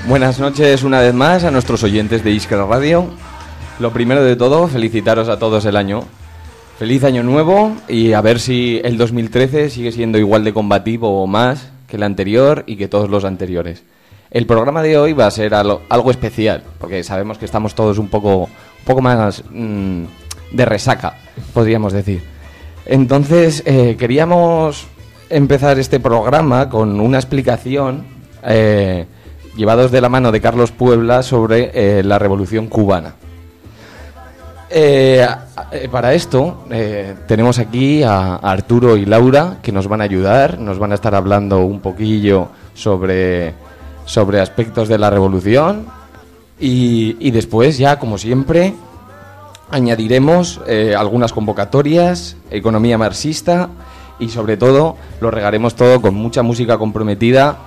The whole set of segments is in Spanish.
Buenas noches una vez más a nuestros oyentes de Iskra Radio. Lo primero de todo, felicitaros a todos el año. Feliz año nuevo y a ver si el 2013 sigue siendo igual de combativo o más que el anterior y que todos los anteriores. El programa de hoy va a ser algo especial, porque sabemos que estamos todos un poco más de resaca, podríamos decir. Entonces, queríamos empezar este programa con una explicación, llevados de la mano de Carlos Puebla, sobre la Revolución Cubana. Para esto tenemos aquí a Arturo y Laura, que nos van a ayudar, nos van a estar hablando un poquillo sobre aspectos de la revolución y después ya, como siempre, añadiremos algunas convocatorias, economía marxista y sobre todo lo regaremos todo con mucha música comprometida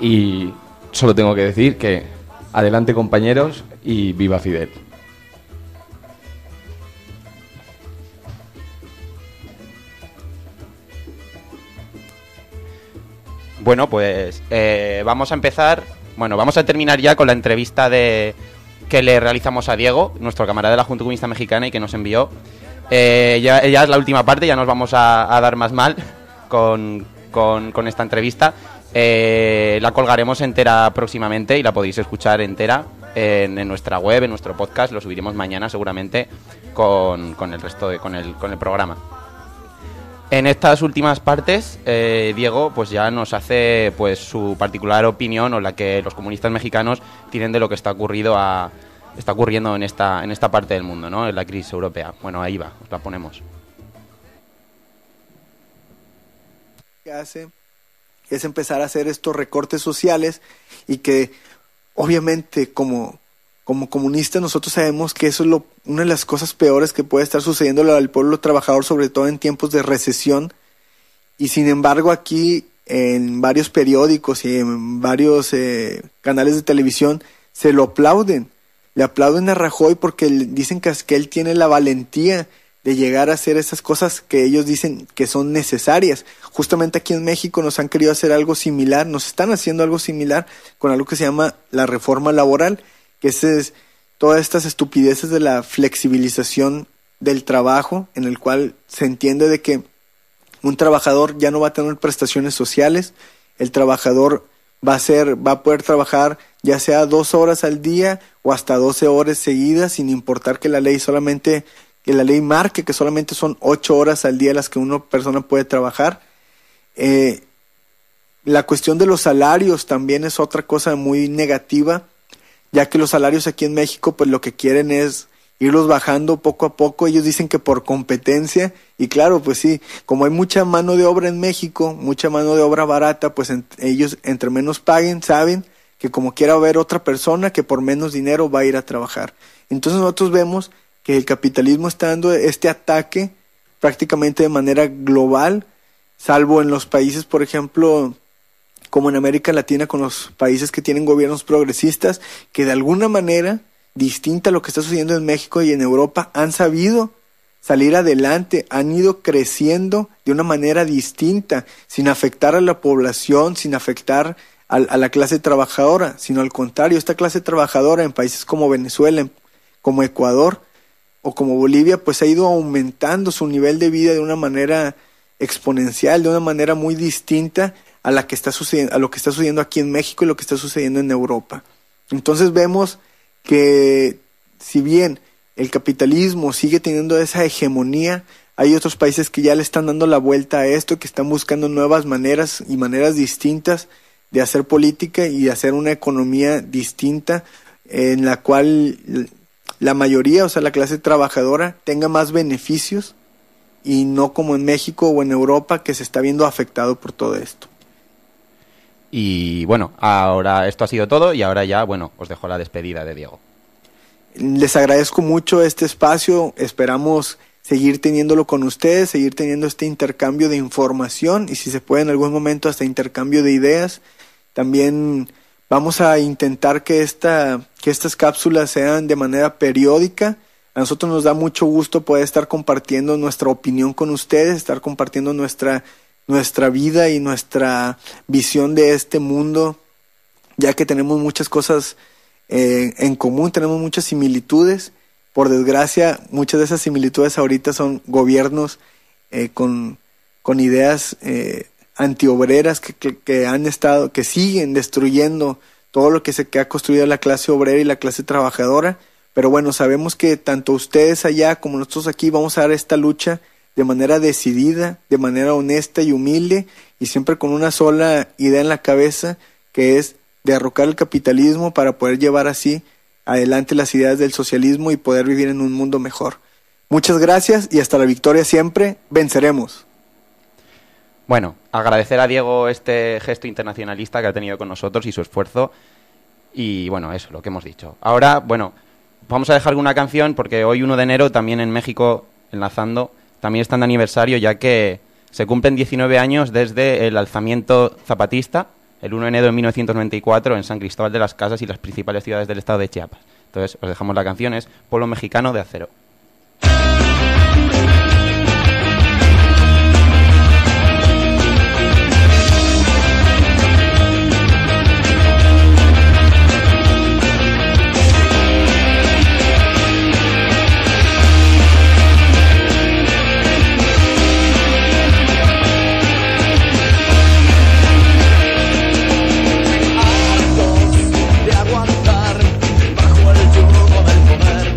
y solo tengo que decir que adelante compañeros y viva Fidel. Bueno, pues vamos a empezar. Bueno, vamos a terminar ya con la entrevista que le realizamos a Diego, nuestro camarada de la Junta Comunista Mexicana, y que nos envió. Ya es la última parte, ya nos vamos a dar más mal con esta entrevista. La colgaremos entera próximamente y la podéis escuchar entera en nuestra web, en nuestro podcast. Lo subiremos mañana seguramente con el resto con el programa. En estas últimas partes, Diego pues ya nos hace pues su particular opinión o la que los comunistas mexicanos tienen de lo que está ocurriendo en esta parte del mundo, ¿no? En la crisis europea. Bueno, ahí va, os la ponemos. Que hace es empezar a hacer estos recortes sociales y que obviamente como comunistas nosotros sabemos que eso es una de las cosas peores que puede estar sucediendo al pueblo trabajador, sobre todo en tiempos de recesión. Y sin embargo aquí en varios periódicos y en varios canales de televisión se lo aplauden. Le aplauden a Rajoy porque dicen que él tiene la valentía de llegar a hacer esas cosas que ellos dicen que son necesarias. Justamente aquí en México nos han querido hacer algo similar, nos están haciendo algo similar con algo que se llama la reforma laboral, que es todas estas estupideces de la flexibilización del trabajo, en el cual se entiende de que un trabajador ya no va a tener prestaciones sociales, el trabajador va a poder trabajar ya sea 2 horas al día o hasta 12 horas seguidas, sin importar que la ley marque que solamente son 8 horas al día las que una persona puede trabajar. La cuestión de los salarios también es otra cosa muy negativa, ya que los salarios aquí en México pues lo que quieren es irlos bajando poco a poco. Ellos dicen que por competencia, y claro, pues sí, como hay mucha mano de obra en México, mucha mano de obra barata, pues ellos entre menos paguen, saben que como quiera haber otra persona que por menos dinero va a ir a trabajar. Entonces nosotros vemos que el capitalismo está dando este ataque prácticamente de manera global, salvo en los países, por ejemplo, como en América Latina, con los países que tienen gobiernos progresistas, que de alguna manera, distinta a lo que está sucediendo en México y en Europa, han sabido salir adelante, han ido creciendo de una manera distinta, sin afectar a la población, sin afectar a la clase trabajadora, sino al contrario, esta clase trabajadora en países como Venezuela, como Ecuador o como Bolivia, pues ha ido aumentando su nivel de vida de una manera exponencial, de una manera muy distinta a lo que está sucediendo aquí en México y lo que está sucediendo en Europa. Entonces vemos que si bien el capitalismo sigue teniendo esa hegemonía, hay otros países que ya le están dando la vuelta a esto, que están buscando nuevas maneras y maneras distintas de hacer política y de hacer una economía distinta en la cual la mayoría, o sea, la clase trabajadora, tenga más beneficios y no como en México o en Europa, que se está viendo afectado por todo esto. Y bueno, ahora esto ha sido todo y ahora ya, bueno, os dejo la despedida de Diego. Les agradezco mucho este espacio, esperamos seguir teniéndolo con ustedes, seguir teniendo este intercambio de información y si se puede en algún momento hasta intercambio de ideas. También vamos a intentar que estas cápsulas sean de manera periódica. A nosotros nos da mucho gusto poder estar compartiendo nuestra opinión con ustedes, estar compartiendo nuestra vida y nuestra visión de este mundo ya que tenemos muchas cosas en común, tenemos muchas similitudes. Por desgracia, muchas de esas similitudes ahorita son gobiernos con ideas antiobreras que siguen destruyendo todo lo que ha construido la clase obrera y la clase trabajadora. Pero bueno, sabemos que tanto ustedes allá como nosotros aquí vamos a dar esta lucha de manera decidida, de manera honesta y humilde, y siempre con una sola idea en la cabeza, que es derrocar el capitalismo para poder llevar así adelante las ideas del socialismo y poder vivir en un mundo mejor. Muchas gracias y hasta la victoria siempre. Venceremos. Bueno, agradecer a Diego este gesto internacionalista que ha tenido con nosotros y su esfuerzo. Y bueno, eso, lo que hemos dicho. Ahora, bueno, vamos a dejar una canción porque hoy 1 de enero también en México, enlazando, también están de aniversario, ya que se cumplen 19 años desde el alzamiento zapatista, el 1 de enero de 1994, en San Cristóbal de las Casas y las principales ciudades del estado de Chiapas. Entonces, os dejamos la canción, es Pueblo Mexicano de Acero. Bajo el yugo del poder,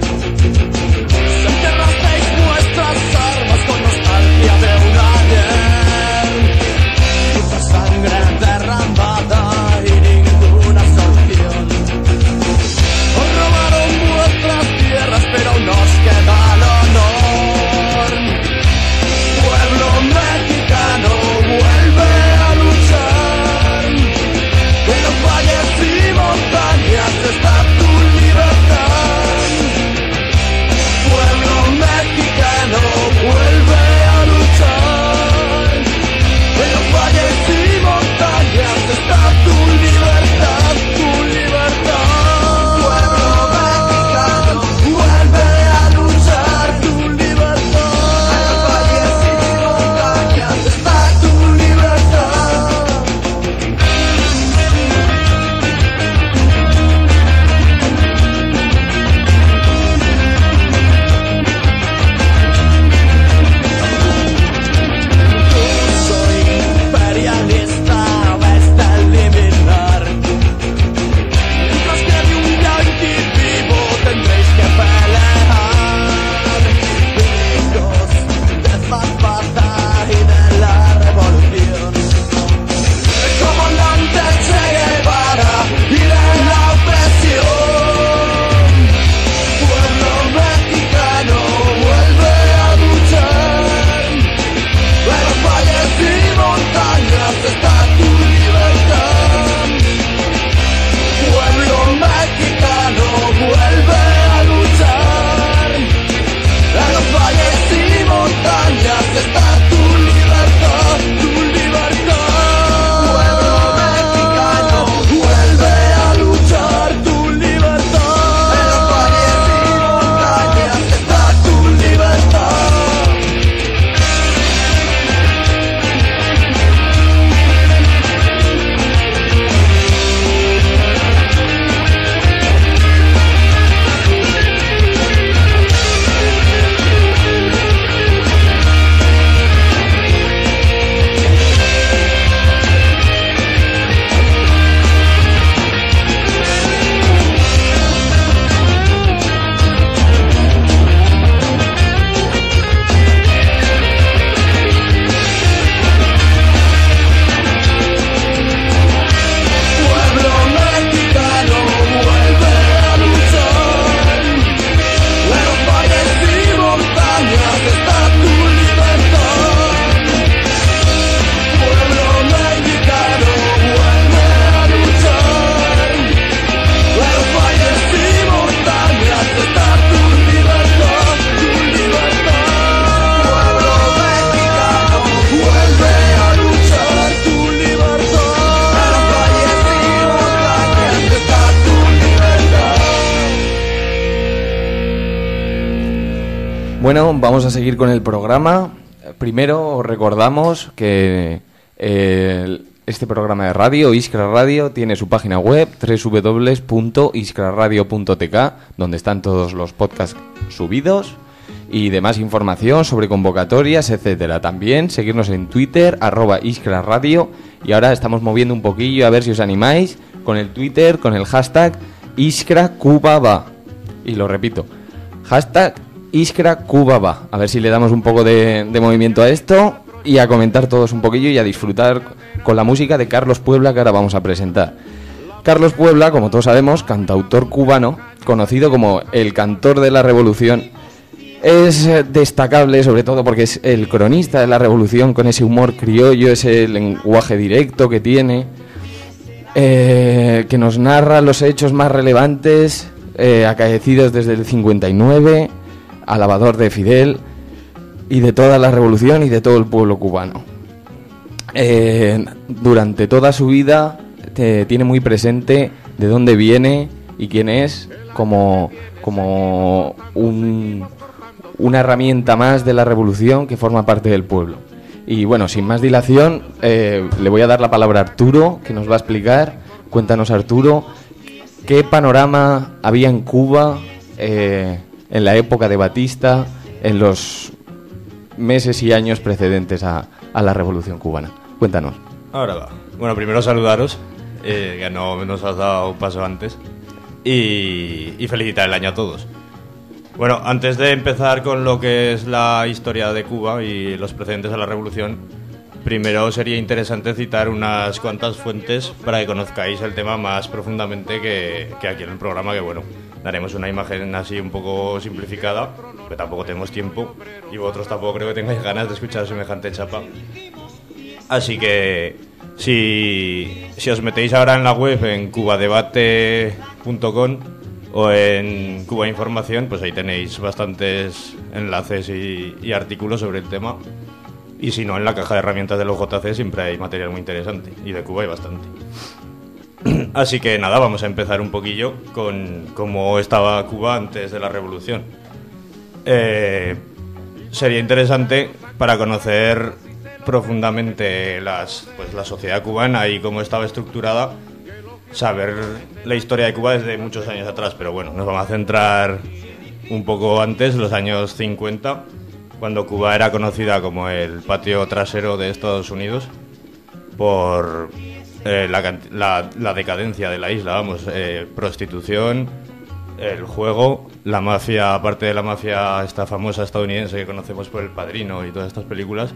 Bueno, vamos a seguir con el programa. Primero os recordamos que este programa de radio, Iskra Radio, tiene su página web www.iskraradio.tk, donde están todos los podcasts subidos y demás información sobre convocatorias, etcétera. También seguirnos en Twitter, @IskraRadio, y ahora estamos moviendo un poquillo a ver si os animáis con el Twitter, con el hashtag IskraCubaba. Y lo repito, hashtag IskraCubaba. A ver si le damos un poco de movimiento a esto y a comentar todos un poquillo y a disfrutar con la música de Carlos Puebla, que ahora vamos a presentar. Carlos Puebla, como todos sabemos, cantautor cubano, conocido como el cantor de la revolución. Es destacable sobre todo porque es el cronista de la revolución, con ese humor criollo, ese lenguaje directo que tiene, que nos narra los hechos más relevantes acaecidos desde el 59, alabador de Fidel y de toda la revolución y de todo el pueblo cubano. Durante toda su vida tiene muy presente de dónde viene y quién es, como una herramienta más de la revolución que forma parte del pueblo. Y bueno, sin más dilación, le voy a dar la palabra a Arturo, que nos va a explicar. Cuéntanos, Arturo, qué panorama había en Cuba en la época de Batista, en los meses y años precedentes a la revolución cubana. Cuéntanos. Ahora va. Bueno, primero saludaros, que no nos has dado un paso antes, y felicitar el año a todos. Bueno, antes de empezar con lo que es la historia de Cuba y los precedentes a la revolución, primero sería interesante citar unas cuantas fuentes para que conozcáis el tema más profundamente que aquí en el programa, que bueno, daremos una imagen así un poco simplificada, que tampoco tenemos tiempo y vosotros tampoco creo que tengáis ganas de escuchar semejante chapa. Así que si os metéis ahora en la web, en cubadebate.com o en Cuba Información, pues ahí tenéis bastantes enlaces y artículos sobre el tema. Y si no, en la caja de herramientas de los JC siempre hay material muy interesante, y de Cuba hay bastante. Así que nada, vamos a empezar un poquillo con cómo estaba Cuba antes de la revolución. Sería interesante, para conocer profundamente la sociedad cubana y cómo estaba estructurada, saber la historia de Cuba desde muchos años atrás, pero bueno, nos vamos a centrar un poco antes, los años 50, cuando Cuba era conocida como el patio trasero de Estados Unidos por la decadencia de la isla, vamos, prostitución, el juego, la mafia, aparte de la mafia esta famosa estadounidense que conocemos por El Padrino y todas estas películas,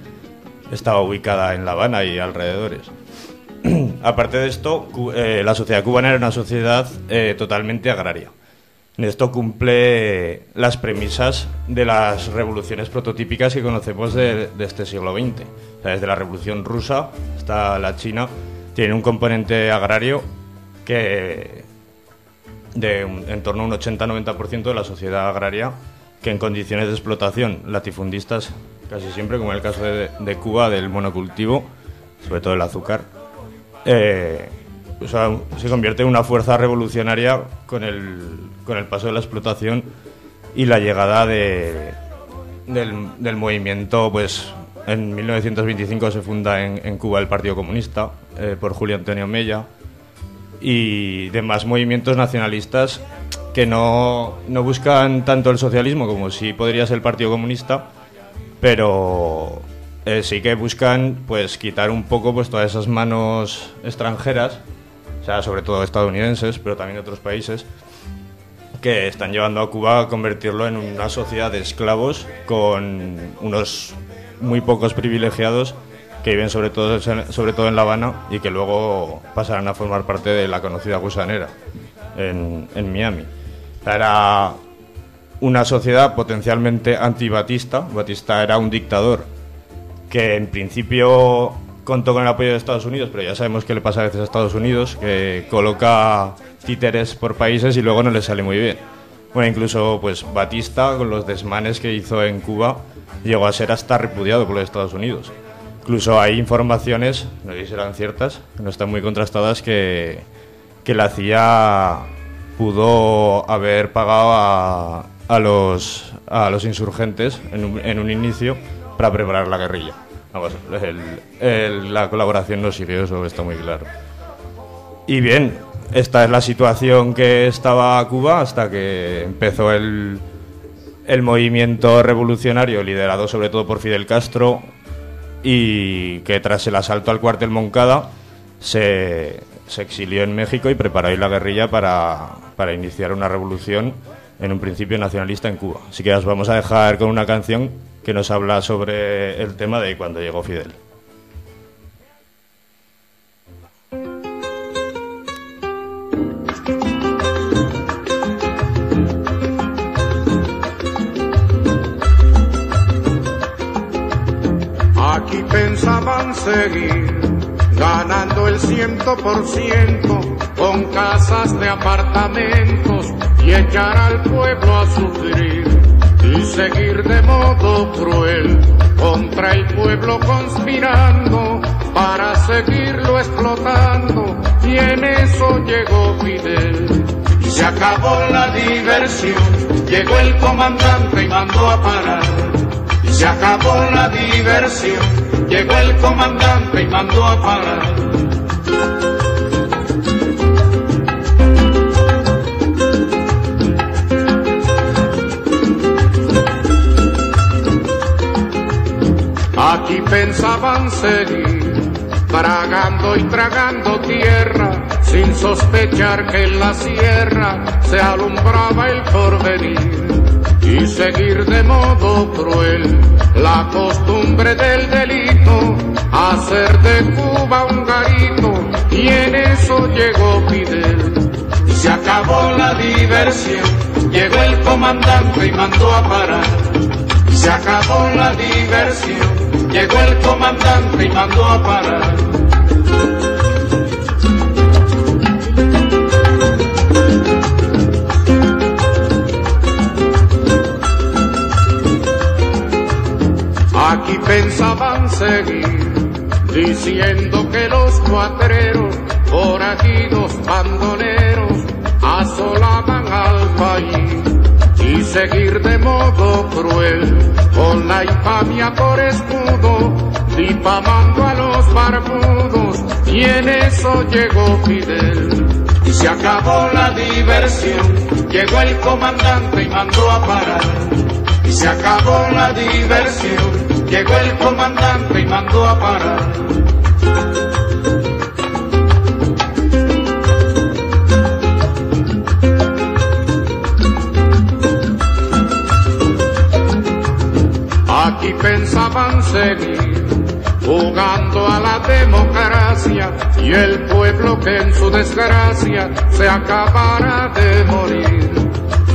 estaba ubicada en La Habana y alrededores. Aparte de esto, la sociedad cubana era una sociedad totalmente agraria. Esto cumple las premisas de las revoluciones prototípicas que conocemos de este siglo XX. O sea, desde la Revolución Rusa hasta la China, tiene un componente agrario que en torno a un 80-90% de la sociedad agraria, que en condiciones de explotación latifundistas, casi siempre, como en el caso de Cuba, del monocultivo, sobre todo el azúcar, o sea, se convierte en una fuerza revolucionaria con el paso de la explotación y la llegada del movimiento. Pues en 1925 se funda en Cuba el Partido Comunista por Julio Antonio Mella y demás movimientos nacionalistas que no buscan tanto el socialismo como sí podría ser el Partido Comunista, pero sí que buscan pues quitar un poco pues todas esas manos extranjeras, o sea, sobre todo estadounidenses, pero también de otros países, que están llevando a Cuba a convertirlo en una sociedad de esclavos con unos muy pocos privilegiados que viven sobre todo en La Habana y que luego pasarán a formar parte de la conocida gusanera en Miami. Era una sociedad potencialmente anti-Batista. Batista era un dictador que en principio contó con el apoyo de Estados Unidos, pero ya sabemos qué le pasa a veces a Estados Unidos, que coloca títeres por países y luego no le sale muy bien. Bueno, incluso pues Batista, con los desmanes que hizo en Cuba, llegó a ser hasta repudiado por los Estados Unidos. Incluso hay informaciones, no sé si serán ciertas, no están muy contrastadas, que la CIA pudo haber pagado a los insurgentes en un inicio para preparar la guerrilla. Vamos, la colaboración no siguió, eso está muy claro. Y bien, esta es la situación que estaba Cuba hasta que empezó el movimiento revolucionario liderado sobre todo por Fidel Castro, y que tras el asalto al cuartel Moncada se exilió en México y preparó ahí la guerrilla para iniciar una revolución en un principio nacionalista en Cuba. Así que os vamos a dejar con una canción que nos habla sobre el tema de cuando llegó Fidel. Aquí pensaban seguir ganando el 100% con casas de apartamentos y echar al pueblo a sufrir y seguir de modo cruel contra el pueblo conspirando para seguirlo explotando, y en eso llegó Fidel. Y se acabó la diversión, llegó el comandante y mandó a parar. Y se acabó la diversión, llegó el comandante y mandó a parar. Aquí pensaban seguir tragando y tragando tierra, sin sospechar que en la sierra se alumbraba el porvenir, y seguir de modo cruel la costumbre del delito, hacer de Cuba un garito, y en eso llegó Fidel. Y se acabó la diversión, llegó el comandante y mandó a parar. Y se acabó la diversión, llegó el comandante y mandó a parar. Aquí pensaban seguir diciendo que los cuatreros, forajidos, bandoleros, asolaban al país, y seguir de modo cruel con la infamia por escudo, difamando a los barbudos, y en eso llegó Fidel. Y se acabó la diversión, llegó el comandante y mandó a parar. Y se acabó la diversión, llegó el comandante y mandó a parar. Aquí pensaban seguir jugando a la democracia, y el pueblo que en su desgracia se acabara de morir,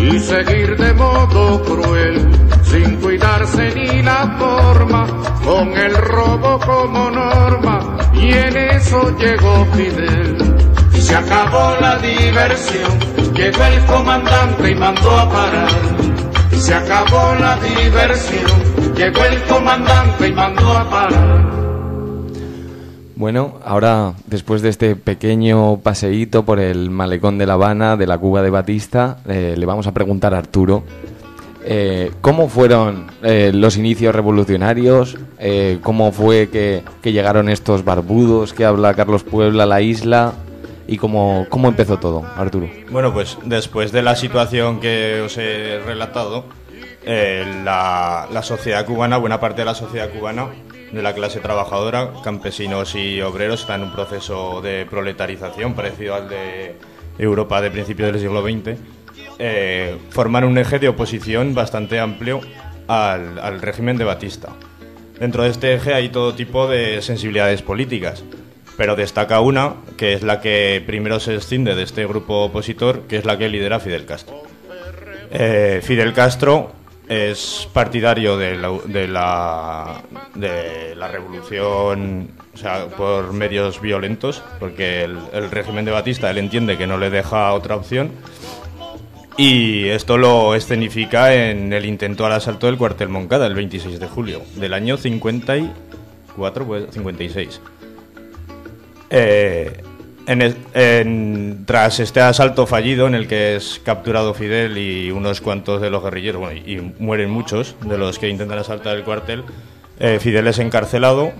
y seguir de modo cruel, sin cuidarse ni la forma, con el robo como norma, y en eso llegó Fidel. Y se acabó la diversión, llegó el comandante y mandó a parar. Y se acabó la diversión, llegó el comandante y mandó a parar. Bueno, ahora, después de este pequeño paseíto por el malecón de La Habana, de la Cuba de Batista, le vamos a preguntar a Arturo cómo fueron los inicios revolucionarios, cómo fue que llegaron estos barbudos que habla Carlos Puebla a la isla, y cómo empezó todo, Arturo. Bueno, pues después de la situación que os he relatado, la sociedad cubana, buena parte de la sociedad cubana, de la clase trabajadora, campesinos y obreros, está en un proceso de proletarización parecido al de Europa de principios del siglo XX. Forman un eje de oposición bastante amplio al régimen de Batista. Dentro de este eje hay todo tipo de sensibilidades políticas, pero destaca una, que es la que primero se escinde de este grupo opositor, que es la que lidera Fidel Castro. Fidel Castro es partidario de la revolución, o sea, por medios violentos, porque el régimen de Batista, él entiende que no le deja otra opción, y esto lo escenifica en el intento al asalto del cuartel Moncada el 26 de julio del año 54, pues 56. Tras este asalto fallido, en el que es capturado Fidel y unos cuantos de los guerrilleros, bueno, y mueren muchos de los que intentan asaltar el cuartel, Fidel es encarcelado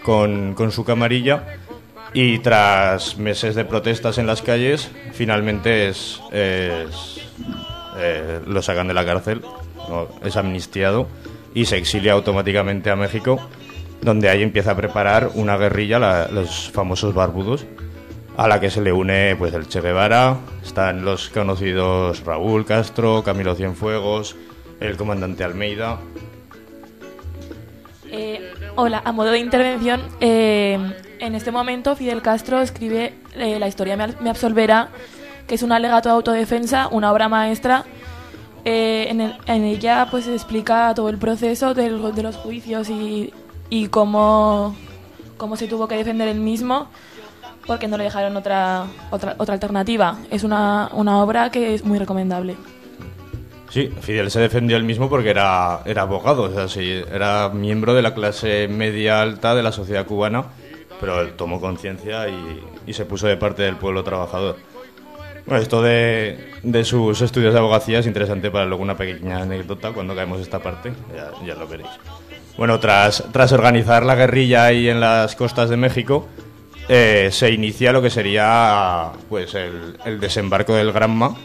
con su camarilla y tras meses de protestas en las calles, finalmente lo sacan de la cárcel, ¿no? Es amnistiado y se exilia automáticamente a México, donde ahí empieza a preparar una guerrilla, los famosos barbudos, a la que se le une pues el Che Guevara, están los conocidos Raúl Castro, Camilo Cienfuegos, el comandante Almeida. Hola, a modo de intervención, en este momento Fidel Castro escribe La historia me absolverá, que es un alegato de autodefensa, una obra maestra. En ella pues se explica todo el proceso de los juicios y cómo se tuvo que defender él mismo, porque no le dejaron otra alternativa. Es una obra que es muy recomendable. Sí, Fidel se defendió él mismo porque era abogado, o sea, sí, era miembro de la clase media alta de la sociedad cubana, pero él tomó conciencia y se puso de parte del pueblo trabajador. Bueno, esto de sus estudios de abogacía es interesante para luego una pequeña anécdota cuando caemos esta parte, ya lo veréis. Bueno, tras organizar la guerrilla ahí en las costas de México, se inicia lo que sería pues el desembarco del Granma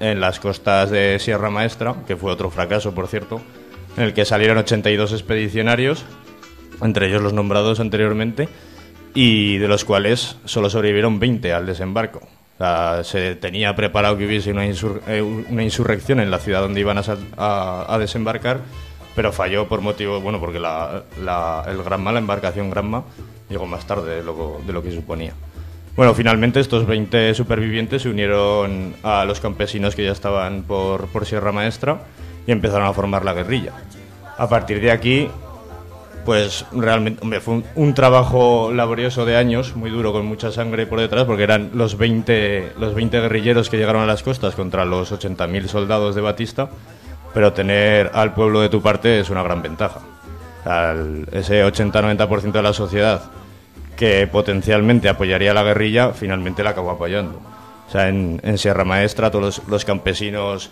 en las costas de Sierra Maestra, que fue otro fracaso, por cierto, en el que salieron 82 expedicionarios, entre ellos los nombrados anteriormente, y de los cuales solo sobrevivieron 20 al desembarco. O sea, se tenía preparado que hubiese una insurrección en la ciudad donde iban a desembarcar, pero falló por motivo, bueno, porque el Granma, la embarcación Granma, llegó más tarde de lo que suponía. Bueno, finalmente estos 20 supervivientes se unieron a los campesinos que ya estaban por Sierra Maestra y empezaron a formar la guerrilla. A partir de aquí, pues realmente fue un trabajo laborioso de años, muy duro, con mucha sangre por detrás, porque eran los 20 guerrilleros que llegaron a las costas contra los 80.000 soldados de Batista, pero tener al pueblo de tu parte es una gran ventaja. Ese 80-90% de la sociedad que potencialmente apoyaría la guerrilla, finalmente la acabó apoyando. O sea, en Sierra Maestra todos los campesinos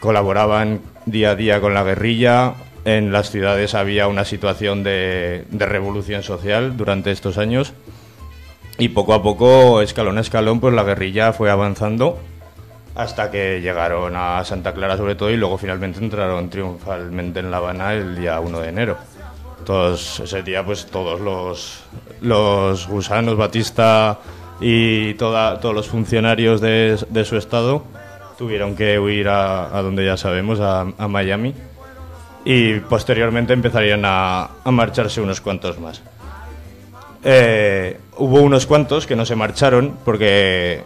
colaboraban día a día con la guerrilla. En las ciudades había una situación de revolución social durante estos años y poco a poco, escalón a escalón, pues la guerrilla fue avanzando hasta que llegaron a Santa Clara sobre todo y luego finalmente entraron triunfalmente en La Habana el día 1 de enero. Ese día pues todos los gusanos, Batista y todos los funcionarios de su estado tuvieron que huir a donde ya sabemos, a Miami, y posteriormente empezarían a marcharse unos cuantos más. Hubo unos cuantos que no se marcharon porque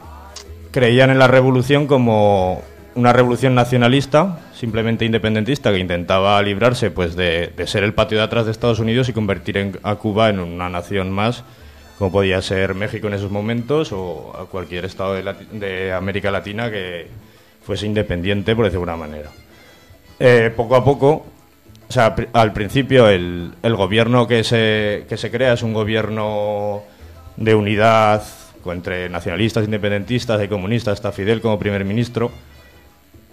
creían en la revolución como una revolución nacionalista, simplemente independentista, que intentaba librarse pues de ser el patio de atrás de Estados Unidos y convertir a Cuba en una nación más, como podía ser México en esos momentos o a cualquier estado de América Latina que fuese independiente, por decirlo de alguna manera. Poco a poco, o sea, al principio el gobierno que se crea es un gobierno de unidad entre nacionalistas, independentistas y comunistas, está Fidel como primer ministro,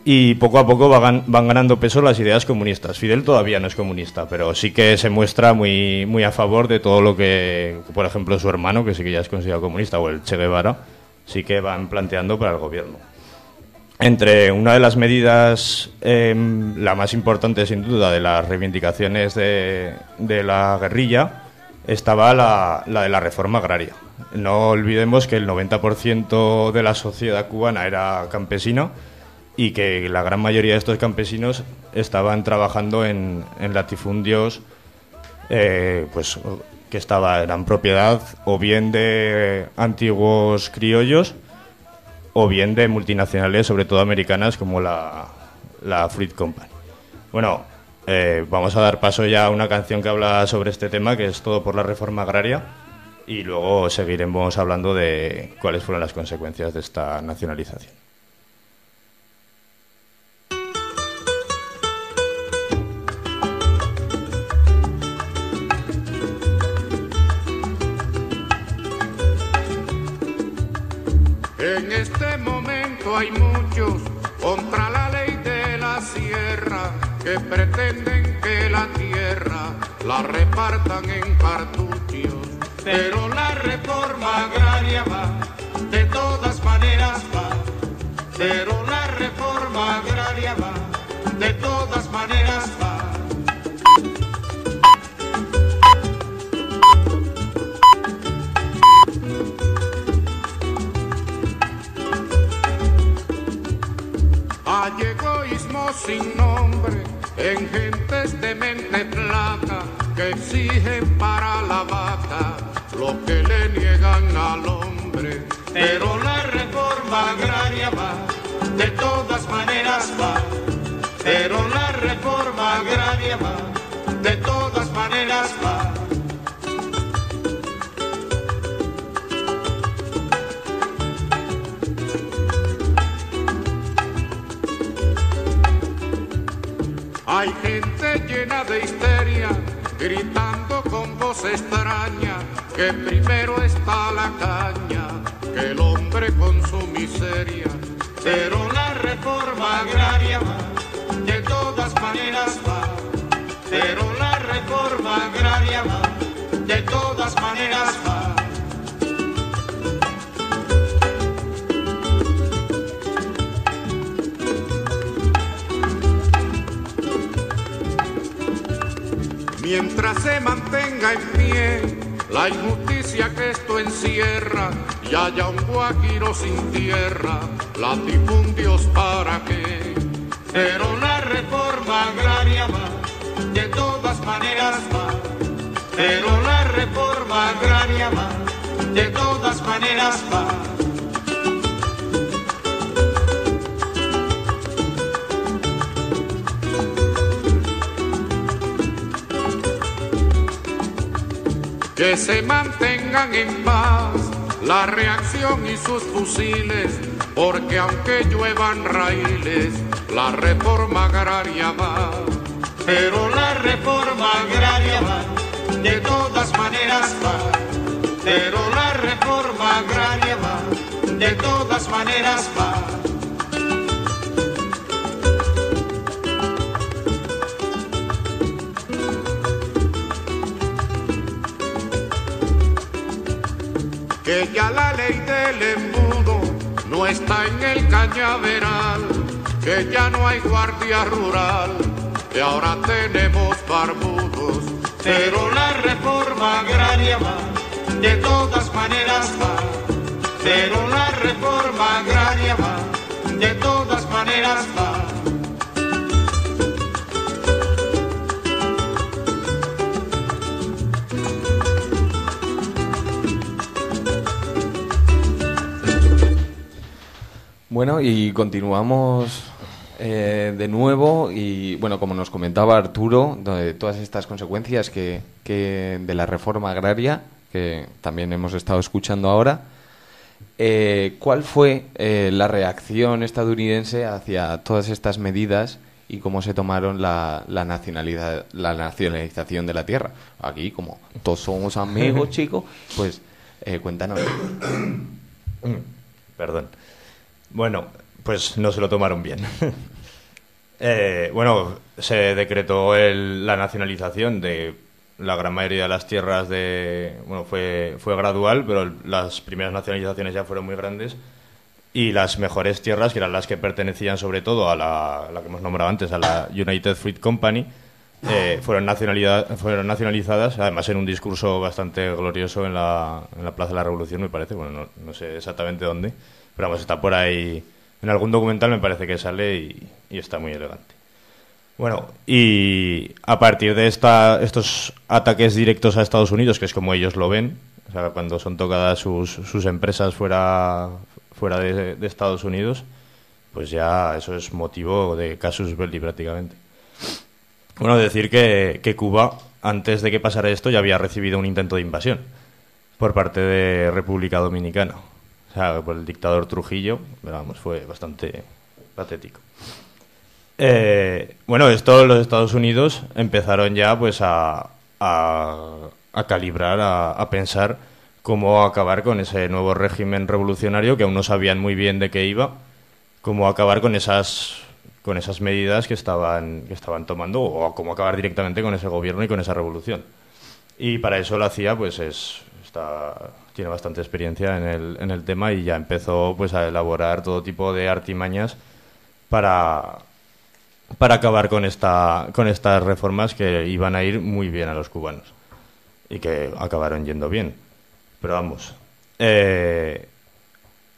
y poco a poco van ganando peso las ideas comunistas. Fidel todavía no es comunista, pero sí que se muestra muy, muy a favor de todo lo que, por ejemplo, su hermano, que sí que ya es considerado comunista, o el Che Guevara, sí que van planteando para el gobierno. Entre una de las medidas, la más importante sin duda, de las reivindicaciones de la guerrilla, estaba la de la reforma agraria. No olvidemos que el 90% de la sociedad cubana era campesina y que la gran mayoría de estos campesinos estaban trabajando en latifundios pues que eran propiedad o bien de antiguos criollos o bien de multinacionales, sobre todo americanas, como la Fruit Company. Bueno, vamos a dar paso ya a una canción que habla sobre este tema, que es Todo por la reforma agraria, y luego seguiremos hablando de cuáles fueron las consecuencias de esta nacionalización. En este momento hay muchos contra la ley de la sierra que pretenden que la tierra la repartan en cartuchos. Pero la reforma agraria va, de todas maneras va. Pero la reforma agraria va, de todas maneras va. Hay egoísmo sin nombre en gentes de mente flaca que exigen para la vaca lo que le niegan al hombre. Pero la reforma agraria va, de todas maneras va. Pero la reforma agraria va, de todas maneras va. Hay gente llena de histeria, gritando con voz extraña, que primero está la caña, que el hombre con su miseria. Pero la reforma agraria va, de todas maneras va. Pero la reforma agraria va, de todas maneras va. Mientras se mantenga en pie la injusticia que esto encierra y haya un guajiro sin tierra, latifundios para qué. Pero la reforma agraria va, de todas maneras va. Pero la reforma agraria va, de todas maneras va. Que se mantengan en paz la reacción y sus fusiles, porque aunque lluevan raíles, la reforma agraria va. Pero la reforma agraria va, de todas maneras va. Pero la reforma agraria va, de todas maneras va. Que ya la ley del embudo no está en el cañaveral, que ya no hay guardia rural, que ahora tenemos barbudos. Pero la reforma agraria va, de todas maneras va. Pero la reforma agraria va, de todas maneras va. Bueno, y continuamos de nuevo y, bueno, como nos comentaba Arturo, de todas estas consecuencias que de la reforma agraria, que también hemos estado escuchando ahora, ¿cuál fue la reacción estadounidense hacia todas estas medidas y cómo se tomaron la nacionalización de la tierra? Aquí, como todos somos amigos, chicos, pues cuéntanos. Perdón. Bueno, pues no se lo tomaron bien. Bueno, se decretó la nacionalización de la gran mayoría de las tierras bueno, fue gradual, pero las primeras nacionalizaciones ya fueron muy grandes. Y las mejores tierras, que eran las que pertenecían sobre todo a la que hemos nombrado antes, a la United Fruit Company, fueron nacionalizadas, además en un discurso bastante glorioso en la Plaza de la Revolución, me parece. Bueno, no sé exactamente dónde, pero vamos, está por ahí, en algún documental me parece que sale y está muy elegante. Bueno, y a partir de estos ataques directos a Estados Unidos, que es como ellos lo ven, o sea, cuando son tocadas sus empresas fuera de Estados Unidos, pues ya eso es motivo de casus belli prácticamente. Bueno, decir que Cuba, antes de que pasara esto, ya había recibido un intento de invasión por parte de República Dominicana. O sea, por el dictador Trujillo, pero vamos, fue bastante patético. Bueno, esto los Estados Unidos empezaron ya pues a calibrar, a pensar cómo acabar con ese nuevo régimen revolucionario que aún no sabían muy bien de qué iba, cómo acabar con esas con esas medidas que estaban tomando, o a cómo acabar directamente con ese gobierno y con esa revolución. Y para eso la CIA pues tiene bastante experiencia en el tema, y ya empezó pues a elaborar todo tipo de artimañas para acabar con estas reformas que iban a ir muy bien a los cubanos y que acabaron yendo bien. Pero vamos,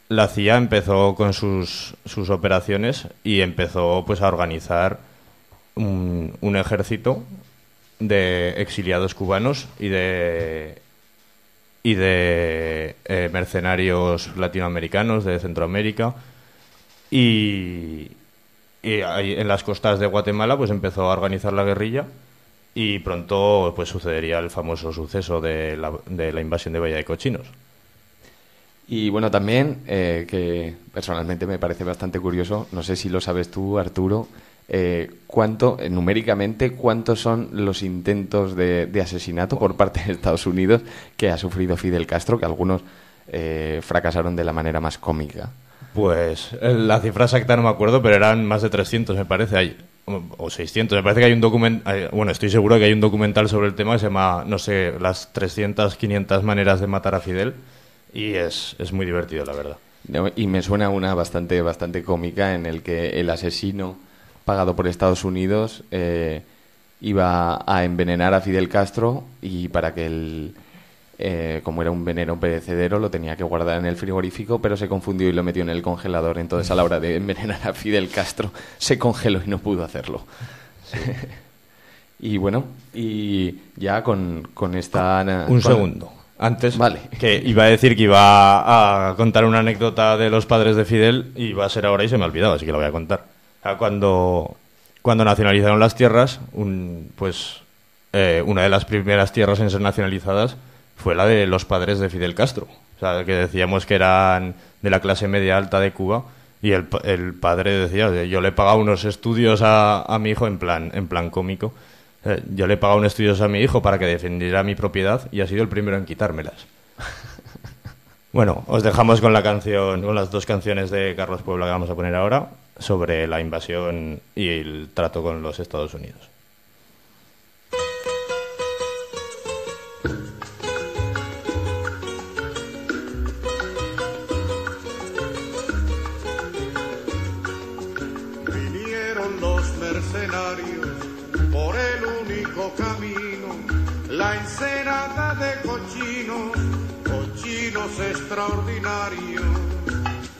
la CIA empezó con sus operaciones y empezó pues a organizar un ejército de exiliados cubanos y de mercenarios latinoamericanos de Centroamérica, y ahí en las costas de Guatemala pues empezó a organizar la guerrilla, y pronto pues sucedería el famoso suceso de la invasión de Bahía de Cochinos. Y bueno, también, que personalmente me parece bastante curioso, no sé si lo sabes tú, Arturo, numéricamente, ¿cuántos son los intentos de asesinato por parte de Estados Unidos que ha sufrido Fidel Castro, que algunos fracasaron de la manera más cómica? Pues la cifra exacta no me acuerdo, pero eran más de 300, me parece, o 600. Me parece que hay un documental, bueno, estoy seguro que hay un documental sobre el tema que se llama, no sé, las 300, 500 maneras de matar a Fidel, y es muy divertido, la verdad. Y me suena una bastante cómica, en el que el asesino pagado por Estados Unidos iba a envenenar a Fidel Castro, y para que como era un veneno perecedero, lo tenía que guardar en el frigorífico, pero se confundió y lo metió en el congelador. Entonces, a la hora de envenenar a Fidel Castro, se congeló y no pudo hacerlo. Sí. Y bueno, y ya con esta... segundo. Antes, vale. Que iba a decir que iba a contar una anécdota de los padres de Fidel, y va a ser ahora y se me ha olvidado, así que la voy a contar. Cuando nacionalizaron las tierras, una de las primeras tierras en ser nacionalizadas fue la de los padres de Fidel Castro. O sea, que decíamos que eran de la clase media alta de Cuba, y el padre decía: yo le he pagado unos estudios a mi hijo, en plan cómico. Yo le he pagado unos estudios a mi hijo para que defendiera mi propiedad, y ha sido el primero en quitármelas. Bueno, os dejamos con las dos canciones de Carlos Puebla que vamos a poner ahora, sobre la invasión y el trato con los Estados Unidos. Vinieron los mercenarios por el único camino, la ensenada de cochinos extraordinarios.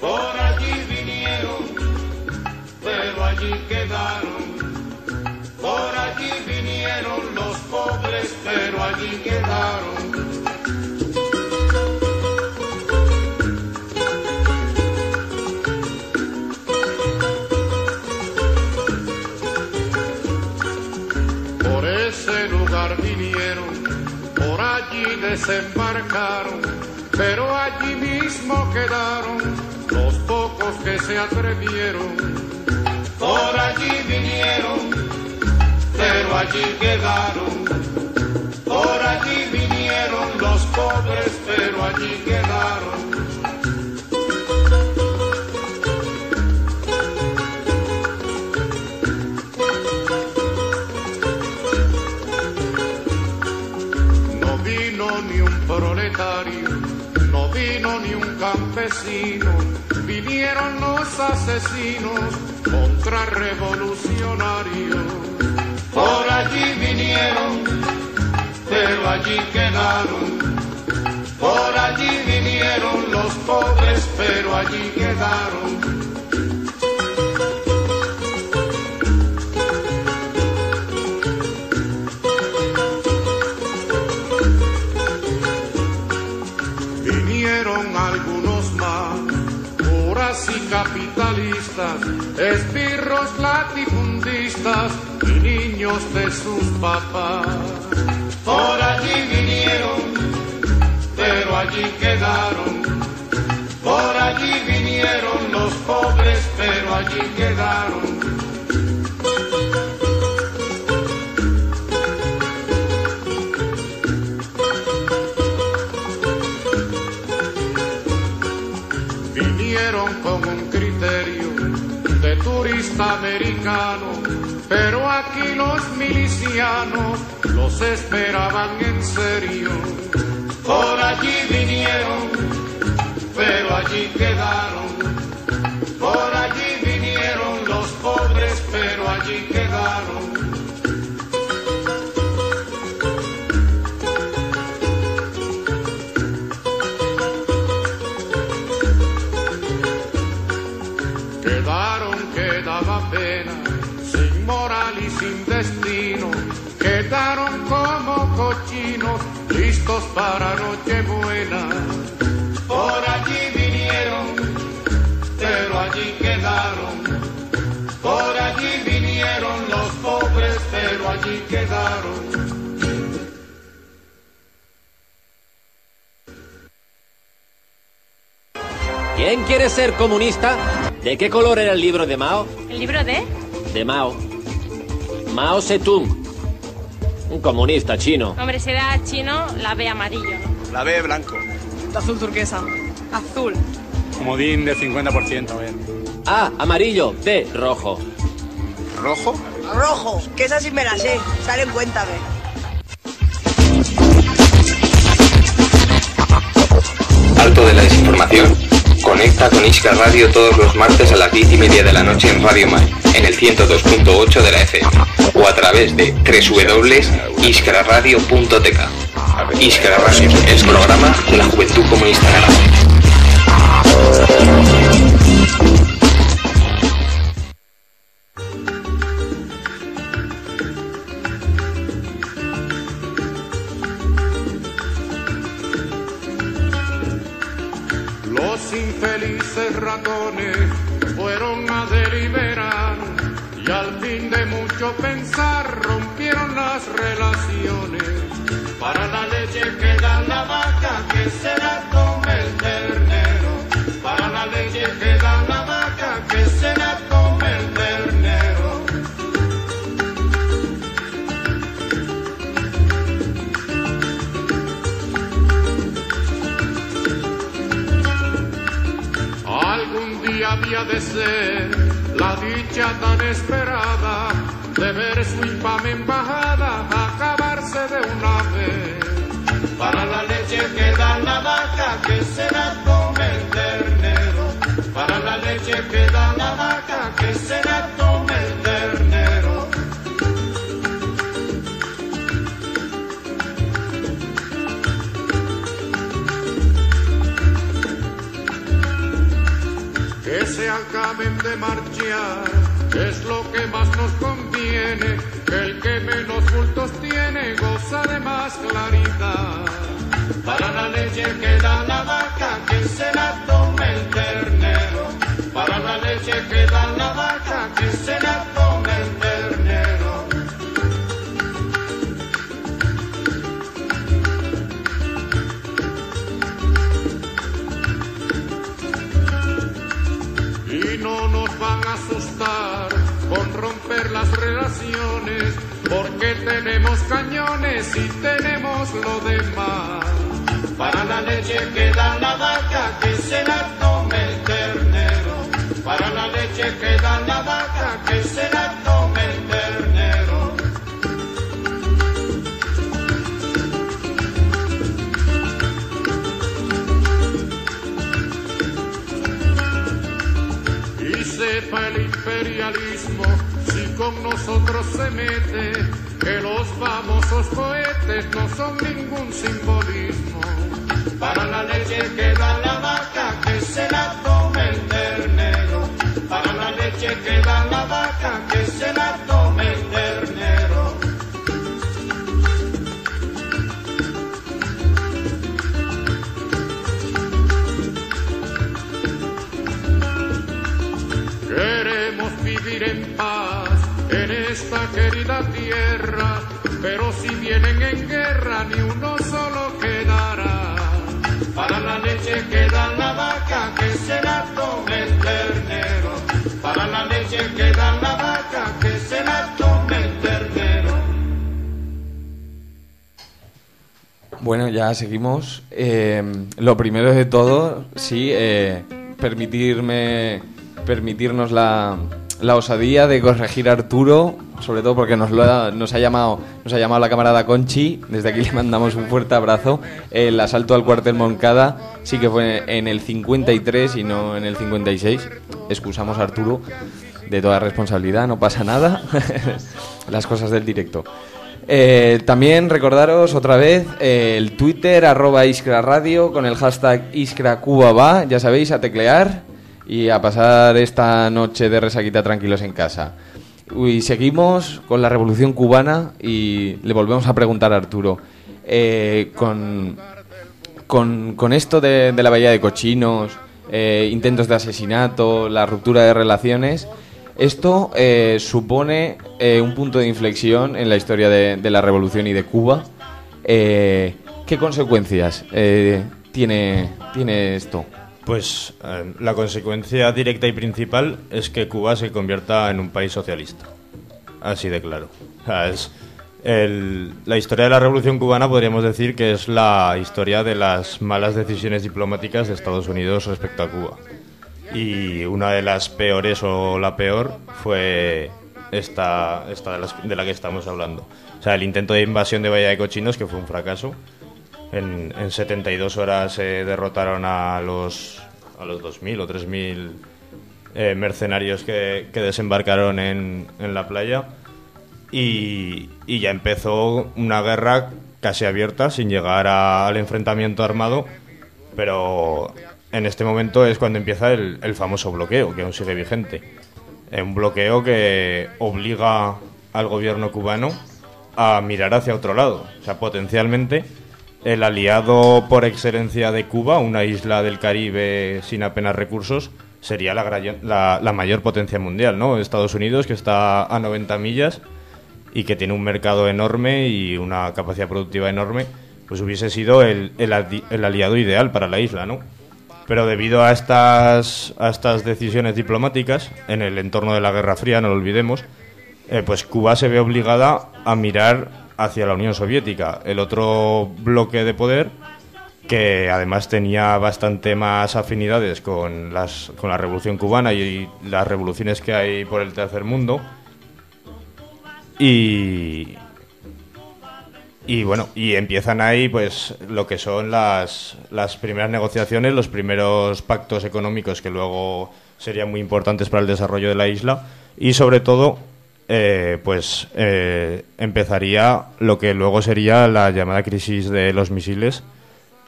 Por allí vinieron, pero allí quedaron. Por allí vinieron los pobres, pero allí quedaron. Por ese lugar vinieron, por allí desembarcaron, pero allí mismo quedaron los pocos que se atrevieron. Por allí vinieron, pero allí quedaron. Por allí vinieron los pobres, pero allí quedaron. No vino ni un proletario, no vino ni un campesino, vinieron los asesinos contrarrevolucionarios. Por allí vinieron, pero allí quedaron. Por allí vinieron los pobres, pero allí quedaron. Vinieron algunos más, curas y capitalistas, esbirros latifundistas y niños de sus papás. Por allí vinieron, pero allí quedaron. Por allí vinieron los pobres, pero allí quedaron. Vinieron con un criterio de turista americano, pero aquí los milicianos los esperaban en serio. Por allí vinieron, pero allí quedaron. Por allí vinieron los pobres, pero allí quedaron. Quedaron que daba pena, sin moral y sin destino. Quedaron como cochinos, listos para Nochebuena. Por allí vinieron, pero allí quedaron. Por allí vinieron los pobres, pero allí quedaron. ¿Quién quiere ser comunista? ¿De qué color era el libro de Mao? ¿El libro de? De Mao. Mao Zedong. Un comunista chino. Hombre, si era chino, la B amarillo, ¿no? La B blanco. La azul turquesa. Azul. Comodín del 50%, a ver. A, amarillo. B, rojo. ¿Rojo? Rojo, que esa sí me la sé. Salen, cuéntame. Alto de la desinformación. Conecta con Iskra Radio todos los martes a las 10:30 de la noche en Radio Mai, en el 102.8 de la FM, o a través de www.iskraradio.tk. Iskra Radio, el programa de la Juventud Comunista de Aragón. Los infelices ratones fueron a deliberar y al fin de mucho pensar rompieron las relaciones. Para la leche que da la vaca, que se la tome el ternero. Para la leche que da la vaca, que se la tome el ternero. Algún día había de ser la dicha tan esperada de ver su infame embajada acabarse de una vez. Para la leche que da la vaca, que se la tome el ternero. Para la leche que da la vaca, que se la tome el ternero. Que se acaben de marchar es lo que más nos conviene. El que menos bultos tiene goza de más claridad. Para la leche que da la vaca, que se la tome el ternero. Para la leche que da la vaca, que se la tome el ternero. Y no nos van a asustar con romper las relaciones, porque tenemos cañones y tenemos lo demás. Para la leche que da la vaca, que se la tome el ternero. Para la leche que da la vaca, que se la tome el ternero. Y sepa el imperialismo, si con nosotros se mete, que los famosos cohetes no son ningún simbolismo. Para la leche que da la vaca, que se la tome el ternero. Para la leche que da la vaca, que se la tome el ternero. Queremos vivir en paz en esta querida tierra, pero si vienen en guerra ni uno solo quedará. Para la leche que da la vaca, que se la tome el ternero. Para la leche que da la vaca, que se la tome el ternero. Bueno, ya seguimos. Lo primero de todo, sí, permitirme permitirnos la osadía de corregir a Arturo, sobre todo porque nos ha llamado la camarada Conchi. Desde aquí le mandamos un fuerte abrazo. El asalto al cuartel Moncada sí que fue en el 53 y no en el 56. Excusamos a Arturo de toda responsabilidad, no pasa nada. Las cosas del directo. También recordaros otra vez el Twitter @IskraRadio con el hashtag IskraCubaVa, ya sabéis, a teclear y a pasar esta noche de resaquita tranquilos en casa. Y seguimos con la Revolución Cubana y le volvemos a preguntar a Arturo con esto de la Bahía de Cochinos, intentos de asesinato, la ruptura de relaciones. Esto supone un punto de inflexión en la historia de la revolución y de Cuba. ¿Qué consecuencias tiene esto? Pues la consecuencia directa y principal es que Cuba se convierta en un país socialista. Así de claro. O sea, la historia de la Revolución Cubana podríamos decir que es la historia de las malas decisiones diplomáticas de Estados Unidos respecto a Cuba. Y una de las peores, o la peor, fue esta de la que estamos hablando. O sea, el intento de invasión de Bahía de Cochinos, que fue un fracaso. En 72 horas se derrotaron a los 2.000 o 3.000 mercenarios que desembarcaron en la playa. Y ya empezó una guerra casi abierta, sin llegar al enfrentamiento armado, pero en este momento es cuando empieza el famoso bloqueo, que aún sigue vigente. Un bloqueo que obliga al gobierno cubano a mirar hacia otro lado. O sea, potencialmente el aliado por excelencia de Cuba, una isla del Caribe sin apenas recursos, sería la mayor potencia mundial, ¿no? Estados Unidos, que está a 90 millas y que tiene un mercado enorme y una capacidad productiva enorme, pues hubiese sido el aliado ideal para la isla, ¿no? Pero debido a estas decisiones diplomáticas, en el entorno de la Guerra Fría, no lo olvidemos, pues Cuba se ve obligada a mirar hacia la Unión Soviética, el otro bloque de poder que además tenía bastante más afinidades con la Revolución Cubana y las revoluciones que hay por el tercer mundo. Y bueno, y empiezan ahí pues lo que son las primeras negociaciones, los primeros pactos económicos que luego serían muy importantes para el desarrollo de la isla, y sobre todo empezaría lo que luego sería la llamada crisis de los misiles,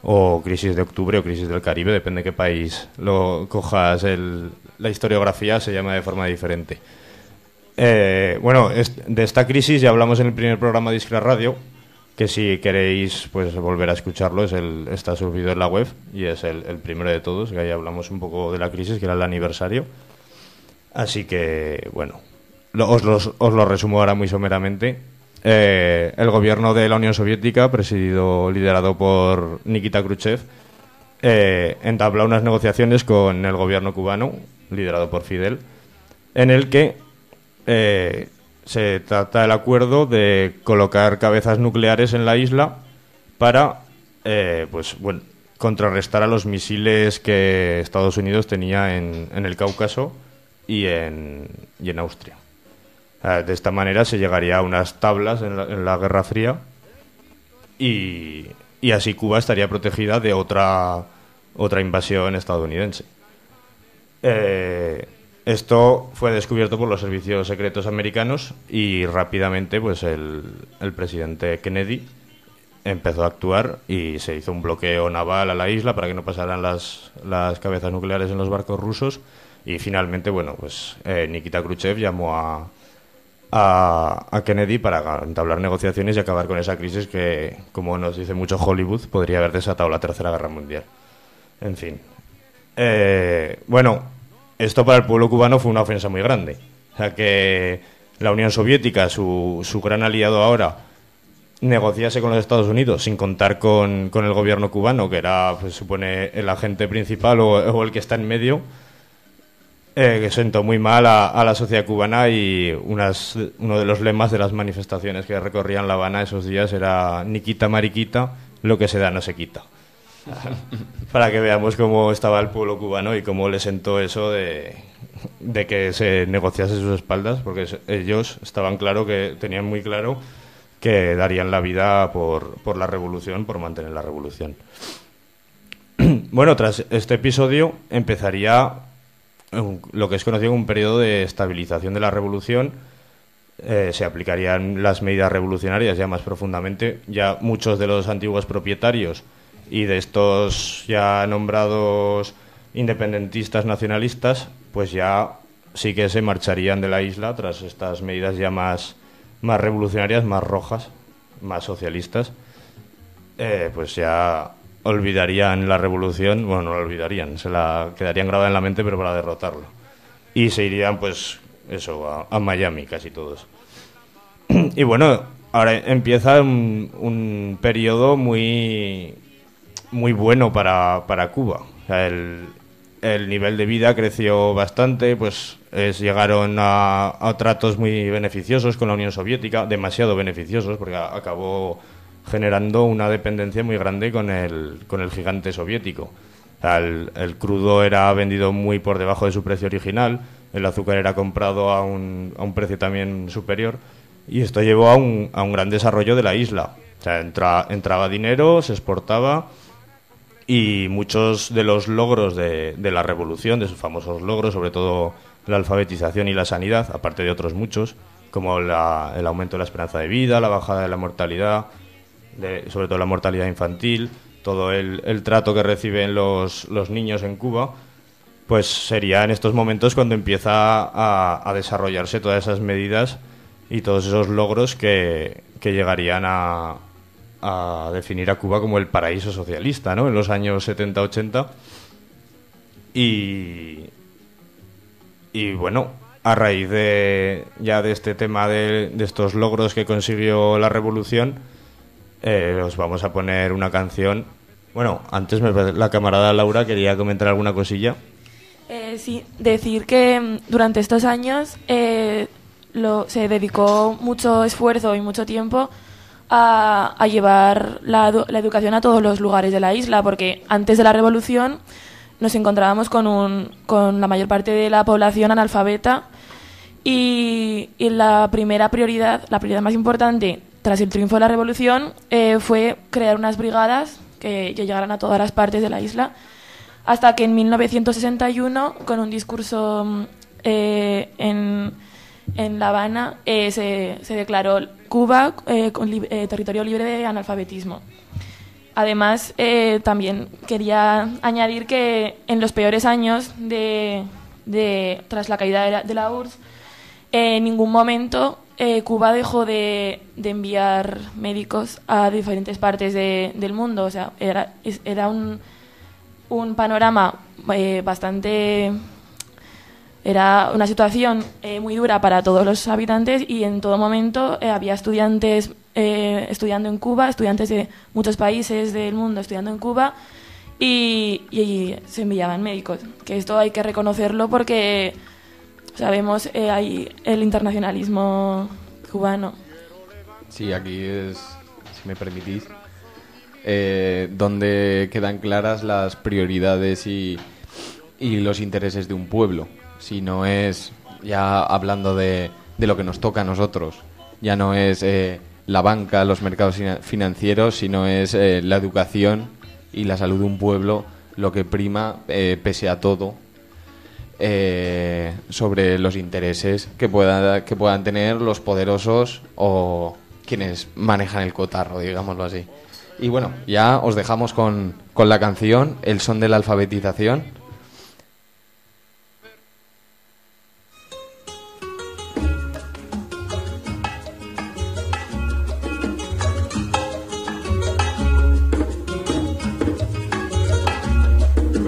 o crisis de octubre o crisis del Caribe, depende de qué país lo cojas. La historiografía se llama de forma diferente. De esta crisis ya hablamos en el primer programa de Iskra Radio, que si queréis pues volver a escucharlo, está subido en la web y es el primero de todos, que ahí hablamos un poco de la crisis, que era el aniversario. Así que, bueno, os lo resumo ahora muy someramente. El gobierno de la Unión Soviética, liderado por Nikita Khrushchev, entabló unas negociaciones con el gobierno cubano, liderado por Fidel, en el que se trata el acuerdo de colocar cabezas nucleares en la isla para contrarrestar a los misiles que Estados Unidos tenía en el Cáucaso y en Austria. De esta manera se llegaría a unas tablas en la Guerra Fría y así Cuba estaría protegida de otra invasión estadounidense. Esto fue descubierto por los servicios secretos americanos y rápidamente pues el presidente Kennedy empezó a actuar y se hizo un bloqueo naval a la isla para que no pasaran las cabezas nucleares en los barcos rusos, y finalmente Nikita Khrushchev llamó a Kennedy para entablar negociaciones y acabar con esa crisis que, como nos dice mucho Hollywood, podría haber desatado la Tercera Guerra Mundial. En fin. Esto para el pueblo cubano fue una ofensa muy grande. O sea, que la Unión Soviética, su gran aliado ahora, negociase con los Estados Unidos sin contar con el gobierno cubano, que era, pues, supone, el agente principal o el que está en medio, que sentó muy mal a la sociedad cubana, y uno de los lemas de las manifestaciones que recorrían La Habana esos días era Nikita Mariquita, lo que se da no se quita. Para que veamos cómo estaba el pueblo cubano y cómo le sentó eso de de que se negociase sus espaldas, porque ellos estaban tenían muy claro que darían la vida por la revolución, por mantener la revolución. Bueno, tras este episodio empezaría lo que es conocido como un periodo de estabilización de la revolución. Se aplicarían las medidas revolucionarias ya más profundamente. Ya muchos de los antiguos propietarios y de estos ya nombrados independentistas nacionalistas, pues ya sí que se marcharían de la isla tras estas medidas ya más revolucionarias, más rojas, más socialistas. Pues ya olvidarían la revolución, bueno, no la olvidarían, se la quedarían grabada en la mente, pero para derrotarlo. Y se irían, pues, eso, a Miami, casi todos. Y bueno, ahora empieza un periodo muy bueno para Cuba. O sea, el nivel de vida creció bastante, pues llegaron a tratos muy beneficiosos con la Unión Soviética, demasiado beneficiosos, porque acabó generando una dependencia muy grande con el gigante soviético. O sea, el crudo era vendido muy por debajo de su precio original, el azúcar era comprado a un precio también superior, y esto llevó a un gran desarrollo de la isla. O sea, entraba dinero, se exportaba, y muchos de los logros de la revolución, de sus famosos logros, sobre todo la alfabetización y la sanidad, aparte de otros muchos, como el aumento de la esperanza de vida, la bajada de la mortalidad, sobre todo la mortalidad infantil, todo el trato que reciben los niños en Cuba, pues sería en estos momentos cuando empieza a desarrollarse todas esas medidas y todos esos logros que llegarían a definir a Cuba como el paraíso socialista, ¿no?, en los años 70-80. Y bueno, a raíz de este tema de estos logros que consiguió la revolución, os vamos a poner una canción. Bueno, antes la camarada Laura quería comentar alguna cosilla. Sí, decir que durante estos años se dedicó mucho esfuerzo y mucho tiempo a llevar la educación a todos los lugares de la isla, porque antes de la revolución nos encontrábamos con la mayor parte de la población analfabeta, y la prioridad más importante tras el triunfo de la revolución fue crear unas brigadas que llegaran a todas las partes de la isla, hasta que en 1961, con un discurso en La Habana, se declaró Cuba territorio libre de analfabetismo. Además, también quería añadir que en los peores años tras la caída de la URSS, en ningún momento Cuba dejó de enviar médicos a diferentes partes del mundo. O sea, era un panorama bastante... Era una situación muy dura para todos los habitantes, y en todo momento había estudiantes estudiando en Cuba, estudiantes de muchos países del mundo estudiando en Cuba, y se enviaban médicos. Que esto hay que reconocerlo porque sabemos hay el internacionalismo cubano. Sí, aquí es, si me permitís, donde quedan claras las prioridades y los intereses de un pueblo. Si no es, ya hablando de lo que nos toca a nosotros, ya no es la banca, los mercados financieros, sino es la educación y la salud de un pueblo lo que prima, pese a todo, sobre los intereses que puedan tener los poderosos o quienes manejan el cotarro, digámoslo así. Y bueno, ya os dejamos con la canción El son de la alfabetización.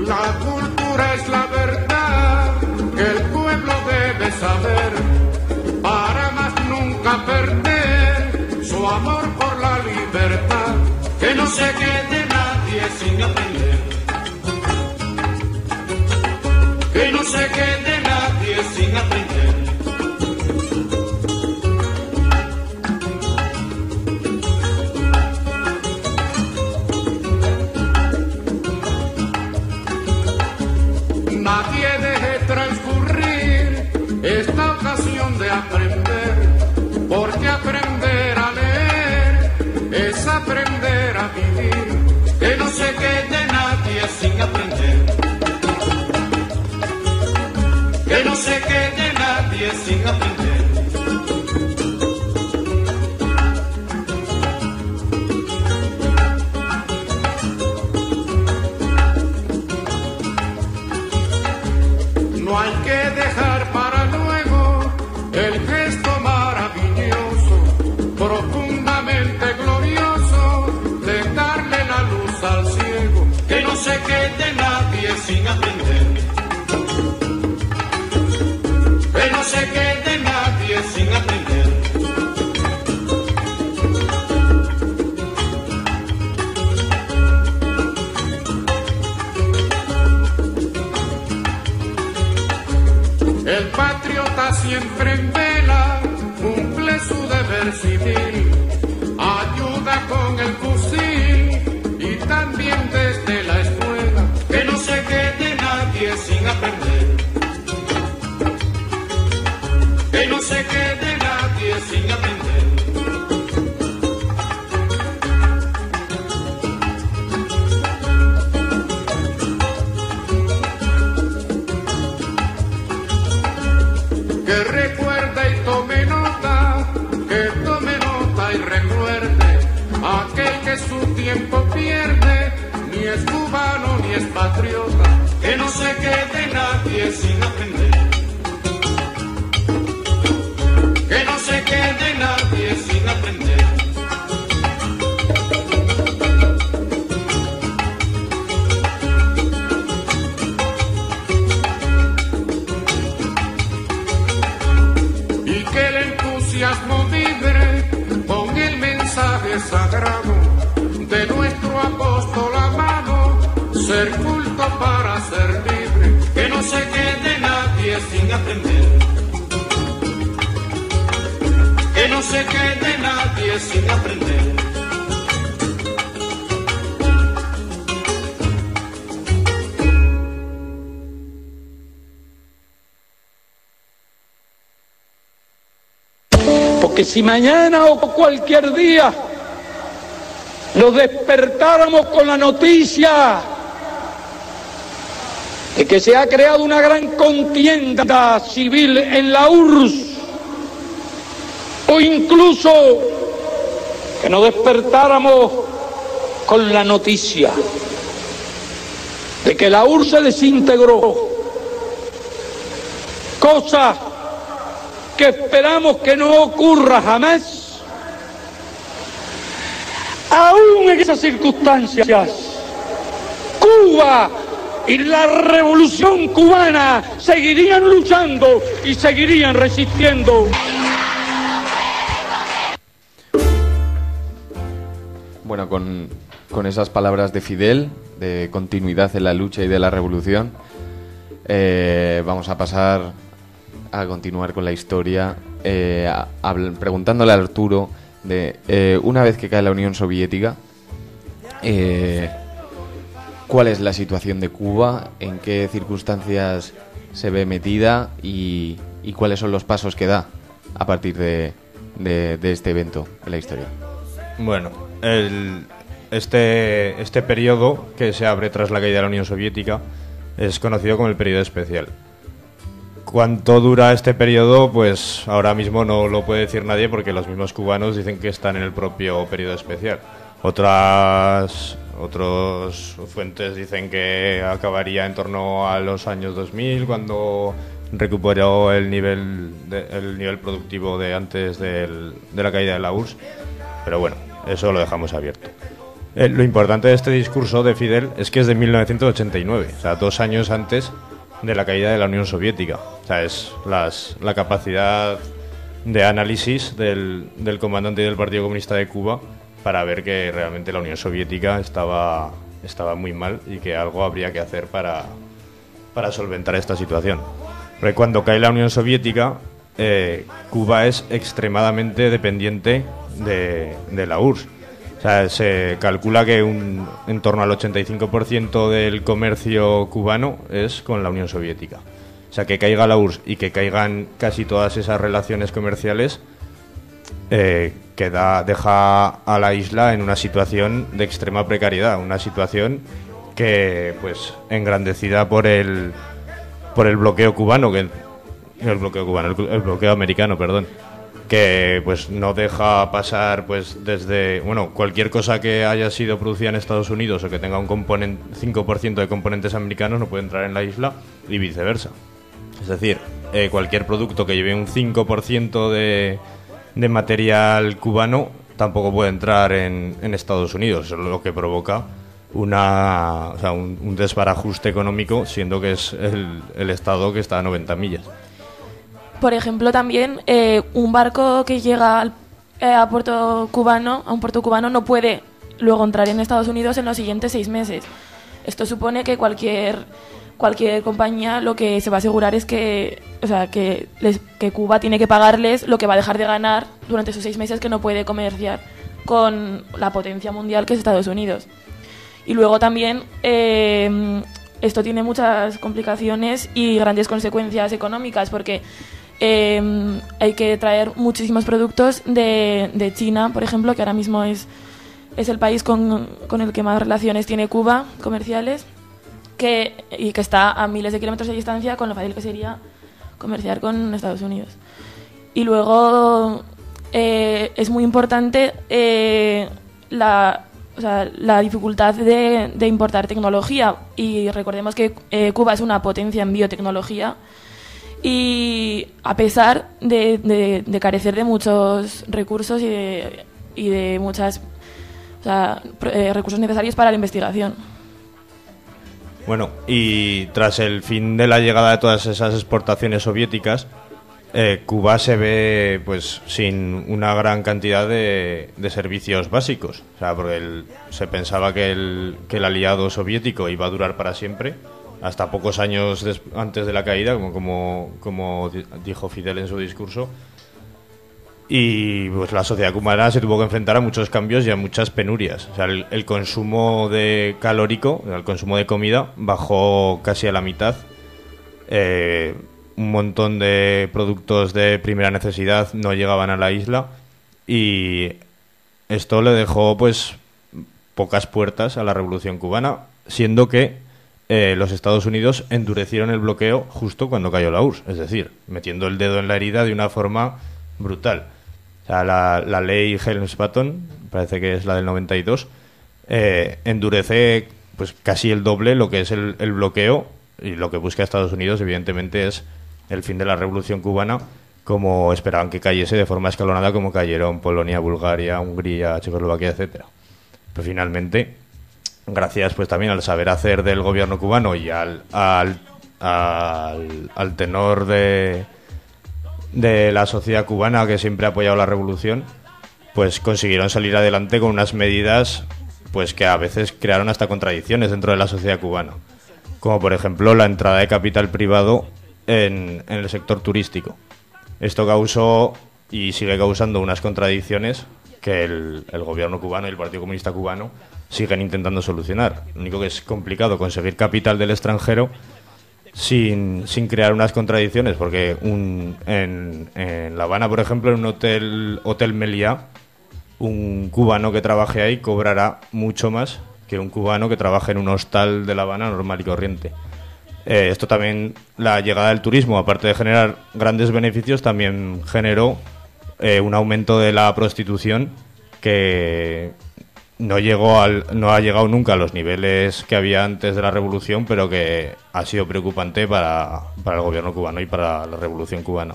La cultura es la verdad que el pueblo debe saber para más nunca perder su amor por la libertad, que no se quede nadie sin aprender, que no se quede nadie sin aprender. Nadie deje transcurrir se quede nadie sin aprender. Que no se quede nadie sin aprender. No hay que dejar para luego el gesto maravilloso, profundamente glorioso, de darle la luz al ciego. Que no se quede nadie sin aprender. Que no se quede nadie sin aprender. El patriota siempre en vela cumple su deber civil, ayuda con el fusil y también desde la escuela. Que no se quede nadie sin aprender. Que no se quede nadie sin aprender. Que recuerde y tome nota, que tome nota y recuerde, aquel que su tiempo pierde, ni es cubano ni es patriota. Que no se quede nadie sin aprender. Que no se quede nadie sin aprender. Y que el entusiasmo vibre con el mensaje sagrado de nuestro apóstol amado, ser culto para ser libre. Que no se quede nadie sin aprender. Que no se quede nadie sin aprender. Porque si mañana o cualquier día nos despertáramos con la noticia de que se ha creado una gran contienda civil en la URSS, o incluso que nos despertáramos con la noticia de que la URSS se desintegró, cosa que esperamos que no ocurra jamás, aún en esas circunstancias, Cuba y la revolución cubana seguirían luchando y seguirían resistiendo. Bueno, con esas palabras de Fidel, de continuidad en la lucha y de la revolución, vamos a pasar a continuar con la historia, preguntándole a Arturo de una vez que cae la Unión Soviética, ¿cuál es la situación de Cuba? ¿En qué circunstancias se ve metida? Y cuáles son los pasos que da a partir de este evento en la historia. Bueno, este periodo que se abre tras la caída de la Unión Soviética es conocido como el periodo especial. ¿Cuánto dura este periodo? Pues ahora mismo no lo puede decir nadie, porque los mismos cubanos dicen que están en el propio periodo especial. Otras fuentes dicen que acabaría en torno a los años 2000, cuando recuperó el nivel productivo de antes de la caída de la URSS. Pero bueno, eso lo dejamos abierto. Lo importante de este discurso de Fidel es que es de 1989, o sea, 2 años antes de la caída de la Unión Soviética. O sea, es la capacidad de análisis del comandante del Partido Comunista de Cuba para ver que realmente la Unión Soviética estaba muy mal y que algo habría que hacer para solventar esta situación. Porque cuando cae la Unión Soviética, Cuba es extremadamente dependiente de la URSS. O sea, se calcula que en torno al 85% del comercio cubano es con la Unión Soviética. O sea, que caiga la URSS y que caigan casi todas esas relaciones comerciales deja a la isla en una situación de extrema precariedad, una situación que, pues, engrandecida por el bloqueo cubano, el bloqueo americano, perdón, que pues no deja pasar, pues, desde, bueno, cualquier cosa que haya sido producida en Estados Unidos o que tenga un 5% de componentes americanos no puede entrar en la isla, y viceversa. Es decir, cualquier producto que lleve un 5% de material cubano tampoco puede entrar en Estados Unidos. Eso es lo que provoca un desbarajuste económico, siendo que es el Estado que está a 90 millas. Por ejemplo, también un barco que llega a un puerto cubano no puede luego entrar en Estados Unidos en los siguientes 6 meses. Esto supone que cualquier compañía lo que se va a asegurar es que Cuba tiene que pagarles lo que va a dejar de ganar durante esos 6 meses que no puede comerciar con la potencia mundial que es Estados Unidos. Y luego también esto tiene muchas complicaciones y grandes consecuencias económicas, porque hay que traer muchísimos productos de China, por ejemplo, que ahora mismo es el país con el que más relaciones tiene Cuba comerciales, y que está a miles de kilómetros de distancia, con lo fácil que sería comerciar con Estados Unidos. Y luego es muy importante la dificultad de importar tecnología, y recordemos que Cuba es una potencia en biotecnología, y a pesar de carecer de muchos recursos y de muchas recursos necesarios para la investigación. Bueno, y tras el fin de la llegada de todas esas exportaciones soviéticas, Cuba se ve, pues, sin una gran cantidad de servicios básicos. O sea, porque se pensaba que el aliado soviético iba a durar para siempre, hasta pocos años antes de la caída, como dijo Fidel en su discurso. Y pues la sociedad cubana se tuvo que enfrentar a muchos cambios y a muchas penurias. O sea, el consumo calórico, el consumo de comida, bajó casi a la mitad. Un montón de productos de primera necesidad no llegaban a la isla, y esto le dejó, pues, pocas puertas a la revolución cubana, siendo que los Estados Unidos endurecieron el bloqueo justo cuando cayó la URSS, es decir, metiendo el dedo en la herida de una forma brutal. O sea, la ley Helms-Patton, parece que es la del 92, endurece, pues, casi el doble lo que es el bloqueo, y lo que busca Estados Unidos, evidentemente, es el fin de la revolución cubana, como esperaban que cayese de forma escalonada, como cayeron Polonia, Bulgaria, Hungría, Checoslovaquia, etcétera. Pero finalmente, gracias, pues, también al saber hacer del gobierno cubano y al tenor de la sociedad cubana, que siempre ha apoyado la revolución, pues consiguieron salir adelante con unas medidas, pues, que a veces crearon hasta contradicciones dentro de la sociedad cubana, como por ejemplo la entrada de capital privado en el sector turístico. Esto causó y sigue causando unas contradicciones que el gobierno cubano y el Partido Comunista Cubano siguen intentando solucionar. Lo único que es complicado conseguir capital del extranjero sin crear unas contradicciones, porque en La Habana, por ejemplo, en un hotel Meliá, un cubano que trabaje ahí cobrará mucho más que un cubano que trabaje en un hostal de La Habana normal y corriente. Esto también, la llegada del turismo, aparte de generar grandes beneficios, también generó un aumento de la prostitución que no ha llegado nunca a los niveles que había antes de la revolución, pero que ha sido preocupante para el gobierno cubano y para la revolución cubana.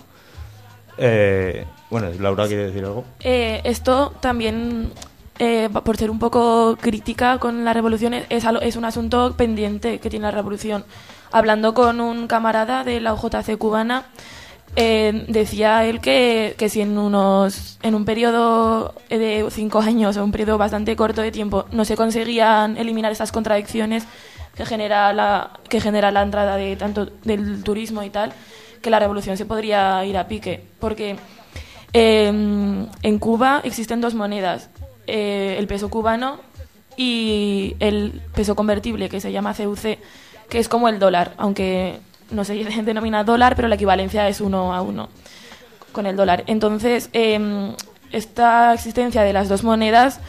Bueno, Laura, ¿quiere decir algo? Esto también, por ser un poco crítica con la revolución, es un asunto pendiente que tiene la revolución. Hablando con un camarada de la OJC cubana, decía él que si en un periodo de 5 años, o un periodo bastante corto de tiempo, no se conseguían eliminar esas contradicciones que genera la entrada de tanto del turismo y tal, que la revolución se podría ir a pique, porque en Cuba existen 2 monedas, el peso cubano y el peso convertible, que se llama CUC, que es como el dólar, aunque no se denomina dólar, pero la equivalencia es 1 a 1 con el dólar. Entonces, esta existencia de las dos monedas,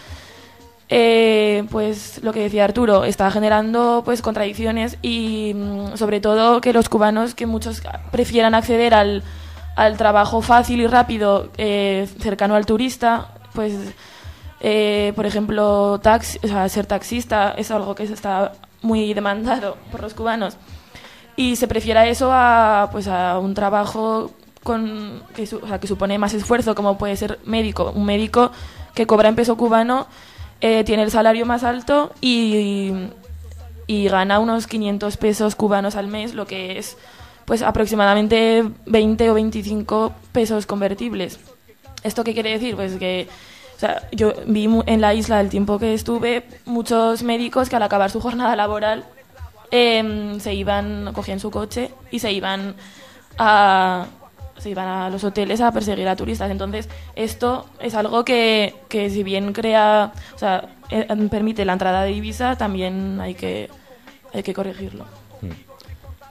pues lo que decía Arturo, está generando pues contradicciones y sobre todo que los cubanos, que muchos prefieran acceder al trabajo fácil y rápido cercano al turista, pues por ejemplo ser taxista es algo que está muy demandado por los cubanos y se prefiera eso a un trabajo que supone más esfuerzo, como puede ser médico. Un médico que cobra en peso cubano tiene el salario más alto y gana unos 500 pesos cubanos al mes, lo que es pues aproximadamente 20 o 25 pesos convertibles. ¿Esto qué quiere decir? Pues que yo vi en la isla, el tiempo que estuve, muchos médicos que al acabar su jornada laboral cogían su coche y se iban a los hoteles a perseguir a turistas. Entonces, esto es algo que si bien permite la entrada de divisa, también hay que corregirlo.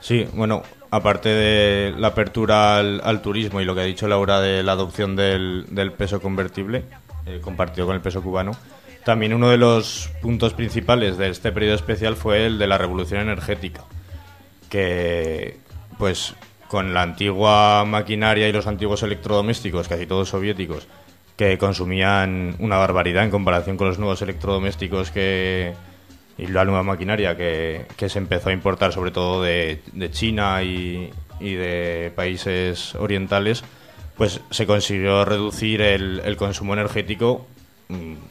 Sí, bueno, aparte de la apertura al turismo y lo que ha dicho Laura de la adopción del peso convertible, compartido con el peso cubano, también uno de los puntos principales de este periodo especial fue el de la revolución energética, que pues con la antigua maquinaria y los antiguos electrodomésticos, casi todos soviéticos, que consumían una barbaridad en comparación con los nuevos electrodomésticos y la nueva maquinaria que se empezó a importar sobre todo de China y de países orientales, pues se consiguió reducir el consumo energético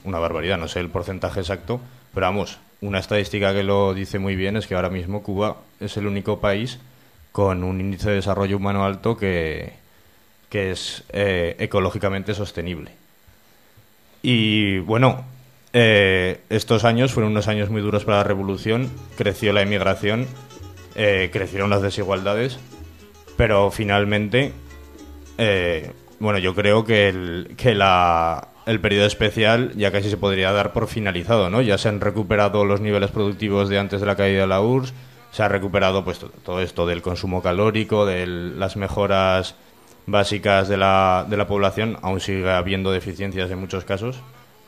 una barbaridad, no sé el porcentaje exacto, pero vamos, una estadística que lo dice muy bien es que ahora mismo Cuba es el único país con un índice de desarrollo humano alto que es ecológicamente sostenible. Y bueno, estos años fueron unos años muy duros para la revolución, creció la emigración, crecieron las desigualdades, pero finalmente, bueno, yo creo que el periodo especial ya casi se podría dar por finalizado, ¿no? Ya se han recuperado los niveles productivos de antes de la caída de la URSS, se ha recuperado pues todo esto del consumo calórico, de las mejoras básicas de la población. Aún sigue habiendo deficiencias en muchos casos,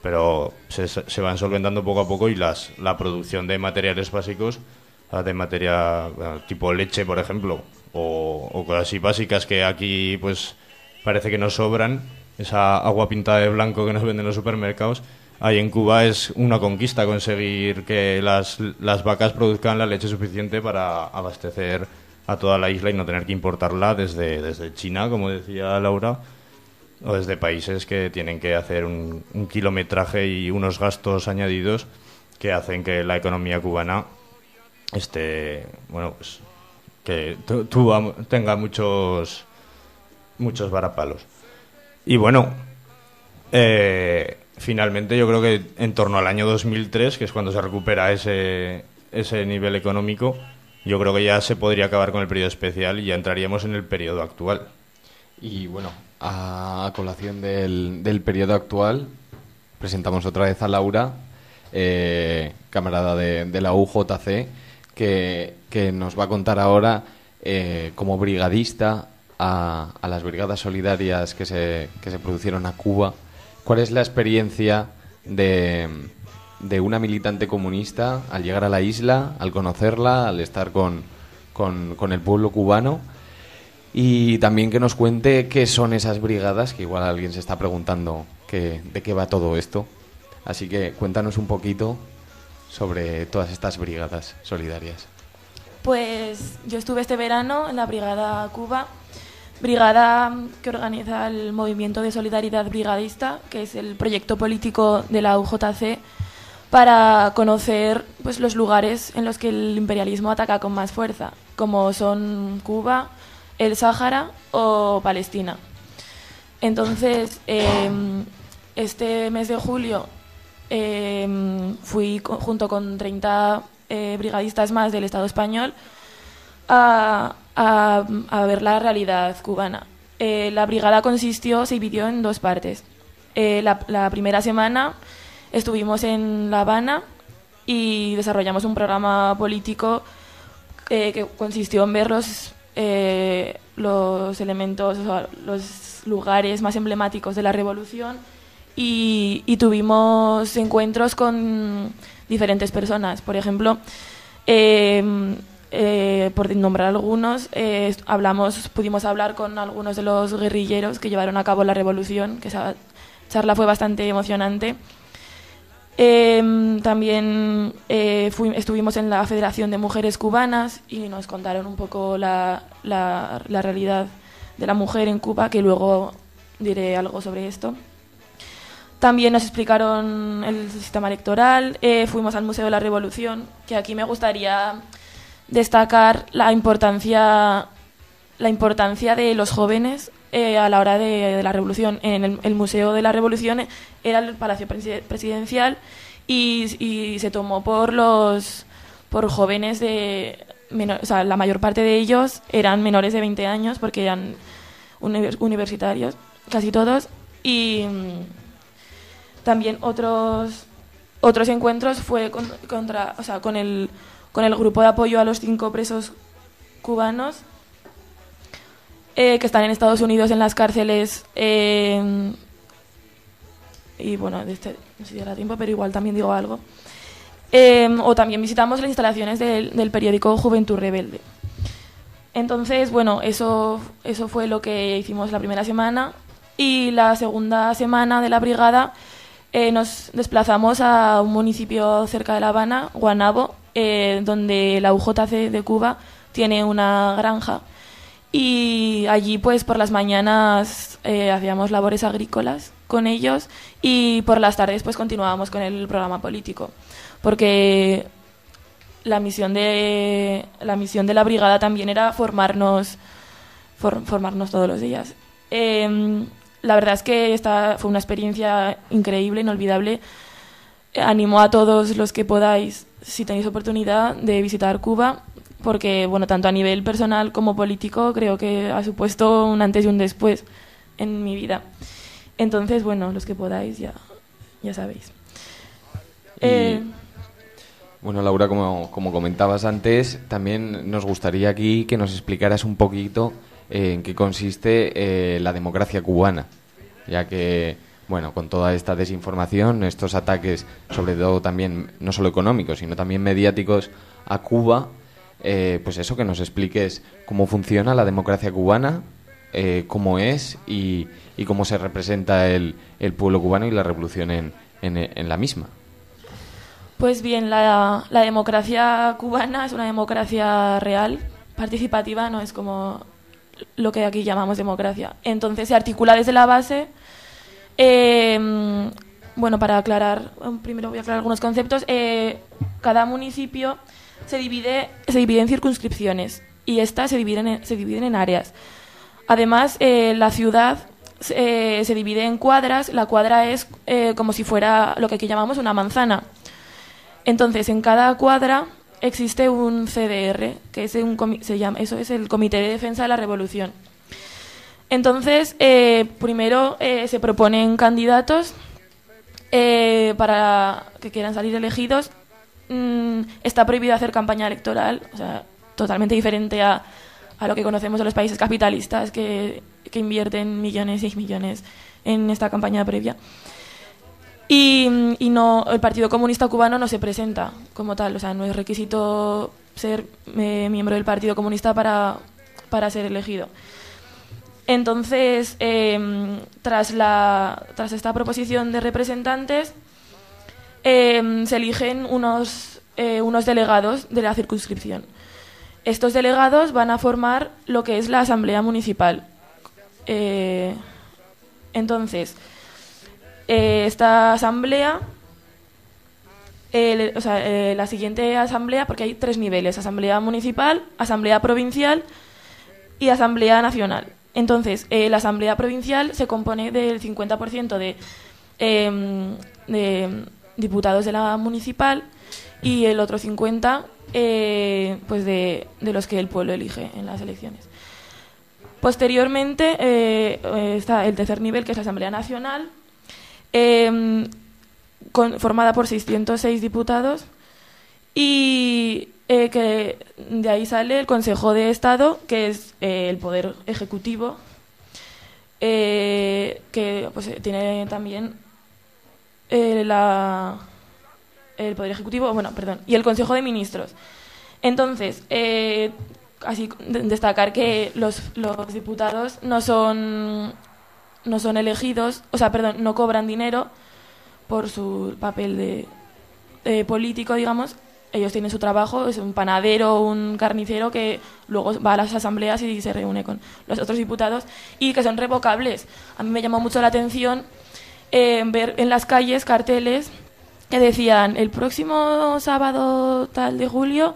pero se van solventando poco a poco y la producción de materiales básicos, de materia tipo leche, por ejemplo, o cosas así básicas que aquí pues parece que nos sobran, esa agua pintada de blanco que nos venden en los supermercados. Ahí en Cuba es una conquista conseguir que las vacas produzcan la leche suficiente para abastecer a toda la isla y no tener que importarla desde China, como decía Laura, o desde países que tienen que hacer un kilometraje y unos gastos añadidos que hacen que la economía cubana pues que tenga muchos varapalos. Y bueno, finalmente yo creo que en torno al año 2003, que es cuando se recupera ese nivel económico, yo creo que ya se podría acabar con el periodo especial y ya entraríamos en el periodo actual. Y bueno, a colación del periodo actual, presentamos otra vez a Laura, camarada de la UJC, que nos va a contar ahora como brigadista a las brigadas solidarias que se produjeron a Cuba. ¿Cuál es la experiencia de una militante comunista al llegar a la isla, al conocerla, al estar con el pueblo cubano? Y también que nos cuente qué son esas brigadas, que igual alguien se está preguntando de qué va todo esto. Así que cuéntanos un poquito sobre todas estas brigadas solidarias. Pues yo estuve este verano en la Brigada Cuba, brigada que organiza el Movimiento de Solidaridad Brigadista, que es el proyecto político de la UJC, para conocer pues los lugares en los que el imperialismo ataca con más fuerza, como son Cuba, el Sáhara o Palestina. Entonces, este mes de julio fui junto con 30 brigadistas más del Estado español a ver la realidad cubana. La brigada se dividió en dos partes. La primera semana estuvimos en La Habana y desarrollamos un programa político que consistió en ver los elementos, los lugares más emblemáticos de la revolución y tuvimos encuentros con diferentes personas. Por ejemplo, por nombrar algunos, pudimos hablar con algunos de los guerrilleros que llevaron a cabo la revolución, que esa charla fue bastante emocionante. También estuvimos en la Federación de Mujeres Cubanas y nos contaron un poco la realidad de la mujer en Cuba, que luego diré algo sobre esto. También nos explicaron el sistema electoral. Fuimos al Museo de la Revolución, que aquí me gustaría destacar la importancia de los jóvenes a la hora de la revolución. En el Museo de la Revolución era el Palacio Presidencial y se tomó por jóvenes o sea, la mayor parte de ellos eran menores de 20 años porque eran universitarios, casi todos. Y también otros encuentros fue con el grupo de apoyo a los 5 presos cubanos que están en Estados Unidos en las cárceles. Y bueno, no sé si dará tiempo, pero igual también digo algo. O también visitamos las instalaciones del periódico Juventud Rebelde. Entonces, bueno, eso fue lo que hicimos la primera semana. Y la segunda semana de la brigada nos desplazamos a un municipio cerca de La Habana, Guanabo, donde la UJC de Cuba tiene una granja. Y allí, pues, por las mañanas hacíamos labores agrícolas con ellos y por las tardes, pues, continuábamos con el programa político. Porque la misión de la brigada también era formarnos todos los días. La verdad es que fue una experiencia increíble, inolvidable. Animo a todos los que podáis, si tenéis oportunidad, de visitar Cuba, porque, bueno, tanto a nivel personal como político creo que ha supuesto un antes y un después en mi vida. Entonces, bueno, los que podáis ya sabéis. Bueno, Laura, como comentabas antes, también nos gustaría aquí que nos explicaras un poquito en qué consiste la democracia cubana, ya que, bueno, con toda esta desinformación, estos ataques, sobre todo también, no solo económicos, sino también mediáticos a Cuba, pues eso, que nos expliques cómo funciona la democracia cubana, cómo es y cómo se representa el pueblo cubano y la revolución en la misma. Pues bien, la democracia cubana es una democracia real, participativa, no es como lo que aquí llamamos democracia. Entonces se articula desde la base. Bueno, para aclarar, primero voy a aclarar algunos conceptos. Cada municipio se divide en circunscripciones y estas se dividen en áreas. Además, la ciudad se divide en cuadras. La cuadra es como si fuera lo que aquí llamamos una manzana. Entonces, en cada cuadra existe un CDR, que es eso es el Comité de Defensa de la Revolución. Entonces, primero se proponen candidatos para que quieran salir elegidos. Está prohibido hacer campaña electoral, o sea, totalmente diferente a lo que conocemos en los países capitalistas que invierten millones y millones en esta campaña previa. Y no, el Partido Comunista Cubano no se presenta como tal, o sea, no es requisito ser miembro del Partido Comunista para ser elegido. Entonces, tras esta proposición de representantes, se eligen unos delegados de la circunscripción. Estos delegados van a formar lo que es la Asamblea Municipal. Entonces, esta asamblea, la siguiente asamblea, porque hay 3 niveles: asamblea municipal, asamblea provincial y asamblea nacional. Entonces, la asamblea provincial se compone del 50% de diputados de la municipal y el otro 50% pues de los que el pueblo elige en las elecciones. Posteriormente está el tercer nivel, que es la asamblea nacional, formada por 606 diputados y que de ahí sale el Consejo de Estado, que es el poder ejecutivo, que pues tiene también el Poder Ejecutivo, y el Consejo de Ministros. Entonces, así destacar que los diputados no son elegidos, no cobran dinero por su papel de político, digamos. Ellos tienen su trabajo, es un panadero, un carnicero que luego va a las asambleas y se reúne con los otros diputados, y que son revocables. A mí me llamó mucho la atención ver en las calles carteles que decían: el próximo sábado tal de julio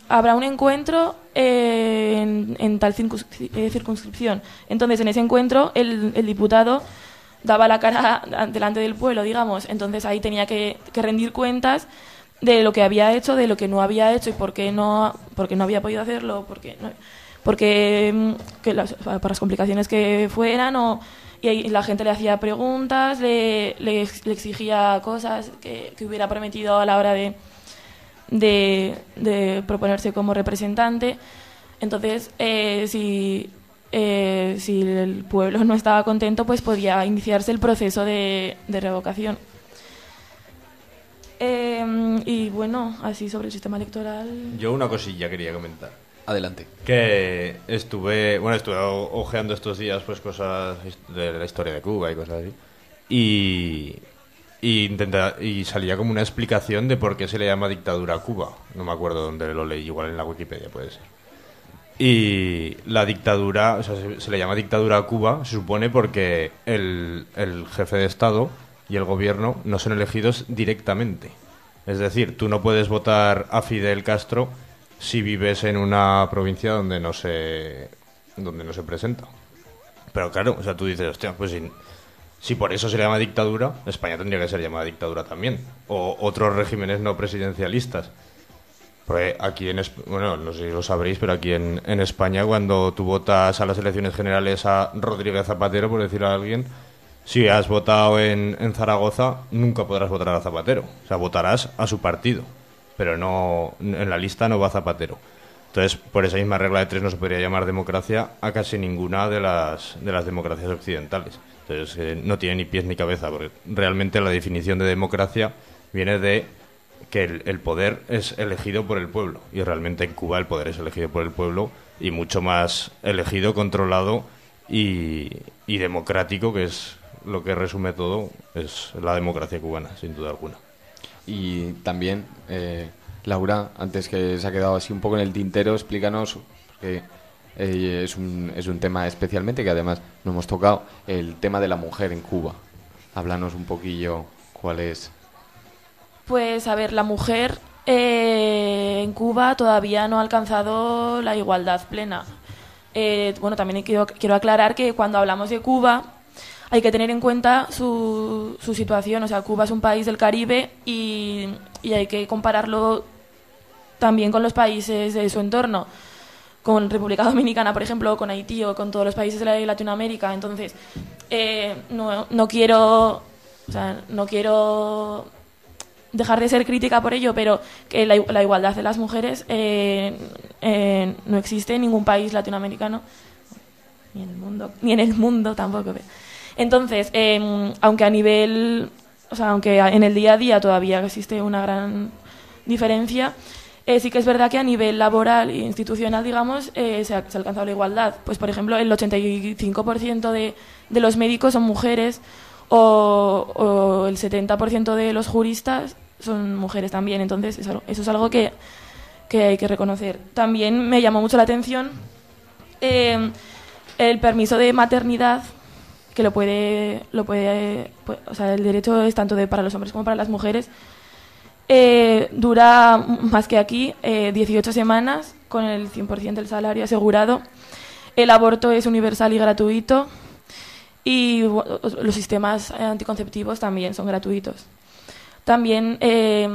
habrá un encuentro en tal circunscripción. Entonces, en ese encuentro el diputado daba la cara delante del pueblo, digamos. Entonces ahí tenía que rendir cuentas de lo que había hecho, de lo que no había hecho y por qué no había podido hacerlo, por las complicaciones que fueran, y la gente le hacía preguntas, le exigía cosas que hubiera prometido a la hora de proponerse como representante. Entonces, si el pueblo no estaba contento, pues podía iniciarse el proceso de revocación. Y bueno, así sobre el sistema electoral. Yo una cosilla quería comentar. Adelante. Que estuve ojeando estos días pues cosas de la historia de Cuba y cosas así. Y salía como una explicación de por qué se le llama dictadura a Cuba. No me acuerdo dónde lo leí, igual en la Wikipedia puede ser. Y la dictadura, se le llama dictadura a Cuba, se supone porque el jefe de Estado y el gobierno no son elegidos directamente. Es decir, tú no puedes votar a Fidel Castro si vives en una provincia donde no se presenta. Pero claro, tú dices, hostia, pues si por eso se le llama dictadura, España tendría que ser llamada dictadura también. O otros regímenes no presidencialistas. Porque aquí no sé si lo sabréis, pero aquí en España, cuando tú votas a las elecciones generales a Rodríguez Zapatero, por decirlo a alguien, si has votado en Zaragoza, nunca podrás votar a Zapatero. O sea, votarás a su partido, pero no en la lista no va Zapatero. Entonces, por esa misma regla de tres no se podría llamar democracia a casi ninguna de las democracias occidentales. Entonces, no tiene ni pies ni cabeza, porque realmente la definición de democracia viene de que el poder es elegido por el pueblo, y realmente en Cuba el poder es elegido por el pueblo, y mucho más elegido, controlado y democrático, que es lo que resume todo, es la democracia cubana, sin duda alguna. Y también, Laura, antes que se ha quedado así un poco en el tintero, explícanos, porque es un tema especialmente que además no hemos tocado, el tema de la mujer en Cuba. Háblanos un poquillo cuál es. Pues, a ver, la mujer en Cuba todavía no ha alcanzado la igualdad plena. También quiero aclarar que cuando hablamos de Cuba hay que tener en cuenta su situación. O sea, Cuba es un país del Caribe y hay que compararlo también con los países de su entorno, con República Dominicana, por ejemplo, o con Haití, o con todos los países de Latinoamérica. Entonces, no quiero dejar de ser crítica por ello, pero que la igualdad de las mujeres no existe en ningún país latinoamericano, ni en el mundo tampoco. Entonces, aunque en el día a día todavía existe una gran diferencia, sí que es verdad que a nivel laboral e institucional, digamos, se ha alcanzado la igualdad. Pues, por ejemplo, el 85% de los médicos son mujeres, o el 70% de los juristas son mujeres también. Entonces, eso es algo que hay que reconocer. También me llamó mucho la atención el permiso de maternidad, que el derecho es tanto para los hombres como para las mujeres. Dura más que aquí, 18 semanas, con el 100% del salario asegurado. El aborto es universal y gratuito. Y los sistemas anticonceptivos también son gratuitos. También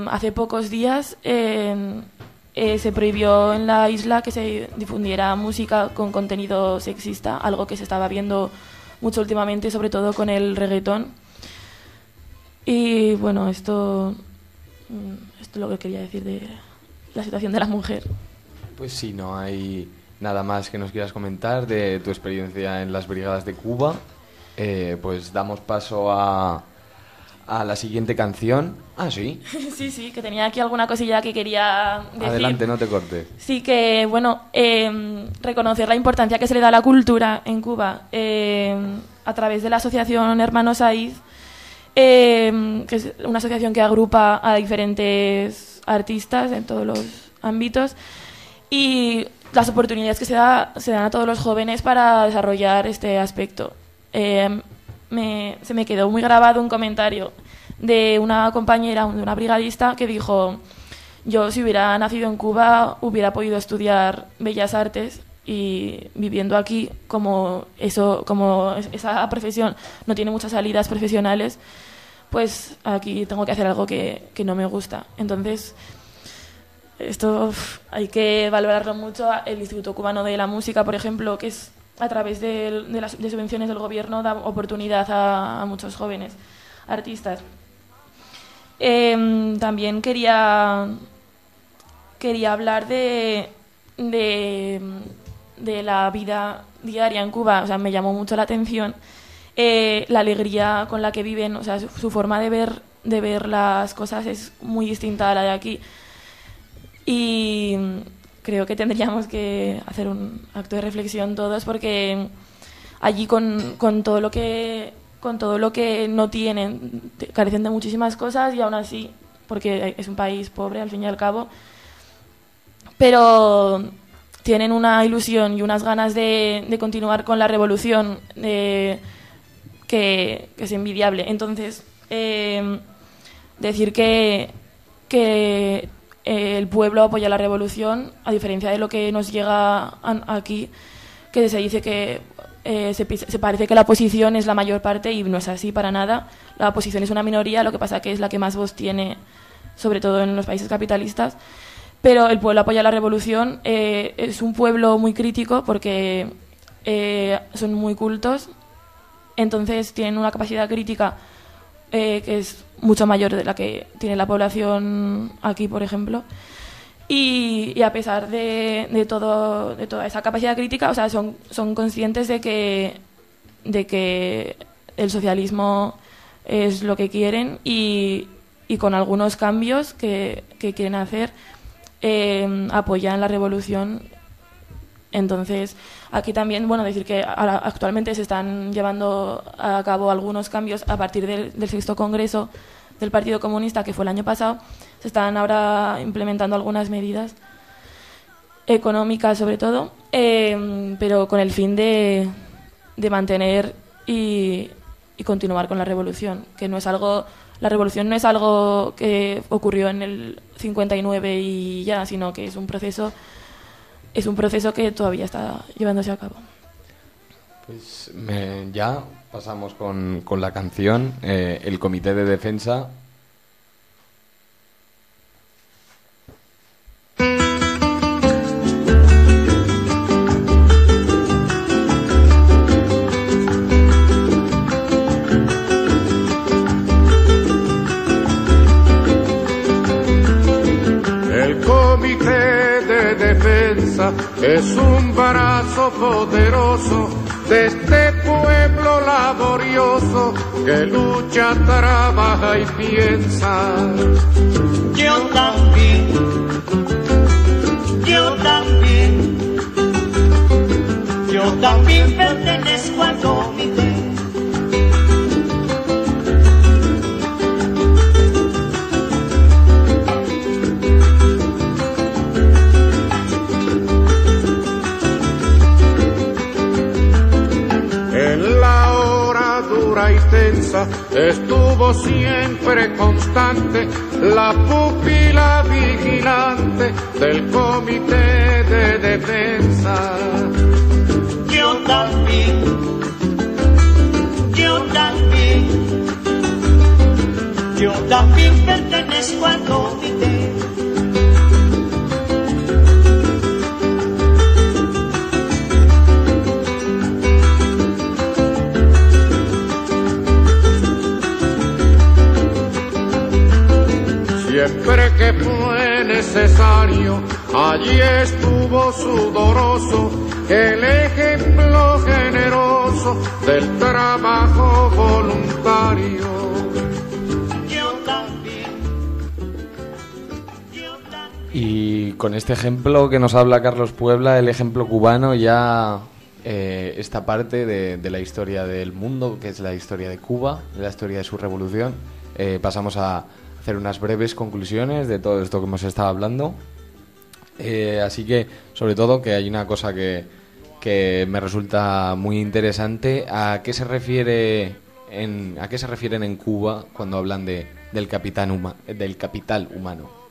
hace pocos días se prohibió en la isla que se difundiera música con contenido sexista, algo que se estaba viendo mucho últimamente, sobre todo con el reggaetón. Y bueno, esto es lo que quería decir de la situación de la mujer. Pues si no hay nada más que nos quieras comentar de tu experiencia en las brigadas de Cuba, pues damos paso a a la siguiente canción. Ah, sí. Sí, que tenía aquí alguna cosilla que quería decir. Adelante, no te cortes. Sí, que bueno, reconocer la importancia que se le da a la cultura en Cuba a través de la asociación Hermanos Saiz, que es una asociación que agrupa a diferentes artistas en todos los ámbitos, y las oportunidades que se dan a todos los jóvenes para desarrollar este aspecto. Se me quedó muy grabado un comentario de una compañera, de una brigadista, que dijo: yo, si hubiera nacido en Cuba, hubiera podido estudiar Bellas Artes, y viviendo aquí, como esa profesión no tiene muchas salidas profesionales, pues aquí tengo que hacer algo que no me gusta. Entonces, esto hay que valorarlo mucho. El Instituto Cubano de la Música, por ejemplo, que es a través de subvenciones del gobierno, da oportunidad a muchos jóvenes artistas. También quería hablar de la vida diaria en Cuba. O sea, me llamó mucho la atención la alegría con la que viven. O sea, su forma de ver las cosas es muy distinta a la de aquí. Y creo que tendríamos que hacer un acto de reflexión todos, porque allí con todo lo que no tienen, carecen de muchísimas cosas, y aún así, porque es un país pobre al fin y al cabo, pero tienen una ilusión y unas ganas de continuar con la revolución que es envidiable. Entonces, decir que el pueblo apoya la revolución, a diferencia de lo que nos llega aquí, que se dice que se parece que la oposición es la mayor parte, y no es así para nada. La oposición es una minoría, lo que pasa que es la que más voz tiene, sobre todo en los países capitalistas. Pero el pueblo apoya la revolución. Es un pueblo muy crítico porque son muy cultos, entonces tienen una capacidad crítica que es mucho mayor de la que tiene la población aquí, por ejemplo. Y a pesar de toda esa capacidad crítica, o sea, son conscientes de que el socialismo es lo que quieren, y con algunos cambios que quieren hacer, apoyan la revolución. Entonces, aquí también, bueno, decir que actualmente se están llevando a cabo algunos cambios a partir del 6º Congreso del Partido Comunista, que fue el año pasado. Se están ahora implementando algunas medidas económicas, sobre todo, pero con el fin de mantener y continuar con la revolución, que no es algo... La revolución no es algo que ocurrió en el 59 y ya, sino que es un proceso que todavía está llevándose a cabo. Pues ya pasamos con la canción, el Comité de Defensa. Es un brazo poderoso de este pueblo laborioso que lucha, trabaja y piensa. Yo también pertenezco al comité. Estuvo siempre constante la pupila vigilante del Comité de Defensa. Yo también pertenezco al comité. Siempre que fue necesario, allí estuvo sudoroso, el ejemplo generoso del trabajo voluntario. Y con este ejemplo que nos habla Carlos Puebla, el ejemplo cubano, ya esta parte de la historia del mundo, que es la historia de Cuba, de la historia de su revolución, pasamos a hacer unas breves conclusiones de todo esto que hemos estado hablando. Así que, sobre todo, que hay una cosa que me resulta muy interesante. ¿A qué se refieren en Cuba cuando hablan del capital humano?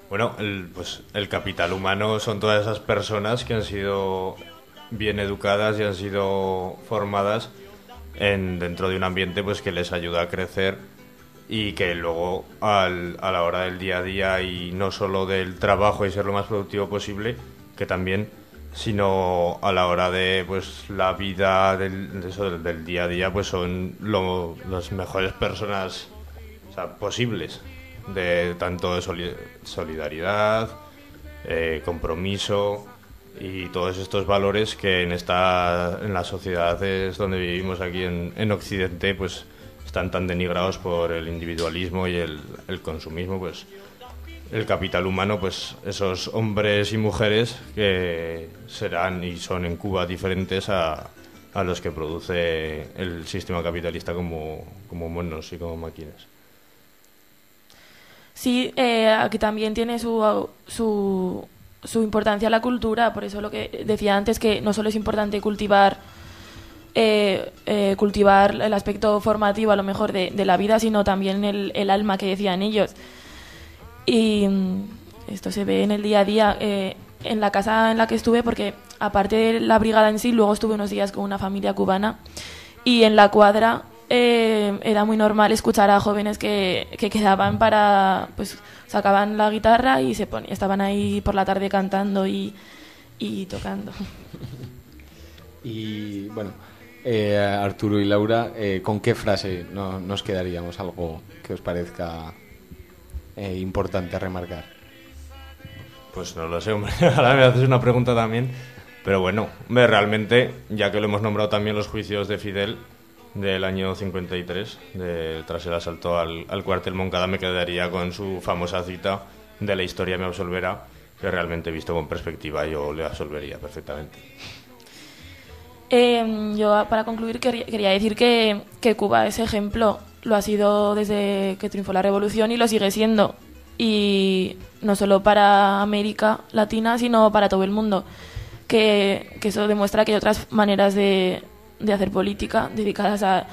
Bueno, el capital humano son todas esas personas que han sido bien educadas y han sido formadas dentro de un ambiente pues que les ayuda a crecer y que luego a la hora del día a día, y no solo del trabajo y ser lo más productivo posible, que también, sino a la hora de pues la vida del día a día, pues son las mejores personas, o sea, posibles, de tanto de solidaridad, compromiso y todos estos valores que en las sociedades donde vivimos aquí en Occidente pues están tan denigrados por el individualismo y el consumismo. Pues el capital humano, pues esos hombres y mujeres que serán y son en Cuba diferentes a los que produce el sistema capitalista como monos y como máquinas. Sí, aquí también tiene su importancia la cultura, por eso lo que decía antes, que no solo es importante cultivar el aspecto formativo a lo mejor de la vida, sino también el alma que decían ellos. Y esto se ve en el día a día, en la casa en la que estuve, porque aparte de la brigada en sí, luego estuve unos días con una familia cubana, y en la cuadra era muy normal escuchar a jóvenes que quedaban pues sacaban la guitarra y estaban ahí por la tarde cantando y tocando. Y bueno, Arturo y Laura, ¿con qué frase nos quedaríamos? Algo que os parezca importante remarcar. Pues no lo sé, hombre. Ahora me haces una pregunta también. Pero bueno, realmente, ya que lo hemos nombrado también, los juicios de Fidel del año 53, tras el asalto al cuartel Moncada, me quedaría con su famosa cita de "la historia me absolverá", que realmente, visto con perspectiva, yo le absolvería perfectamente. Yo, para concluir, quería decir que Cuba es ejemplo, lo ha sido desde que triunfó la revolución y lo sigue siendo, y no solo para América Latina, sino para todo el mundo, que eso demuestra que hay otras maneras de hacer política dedicadas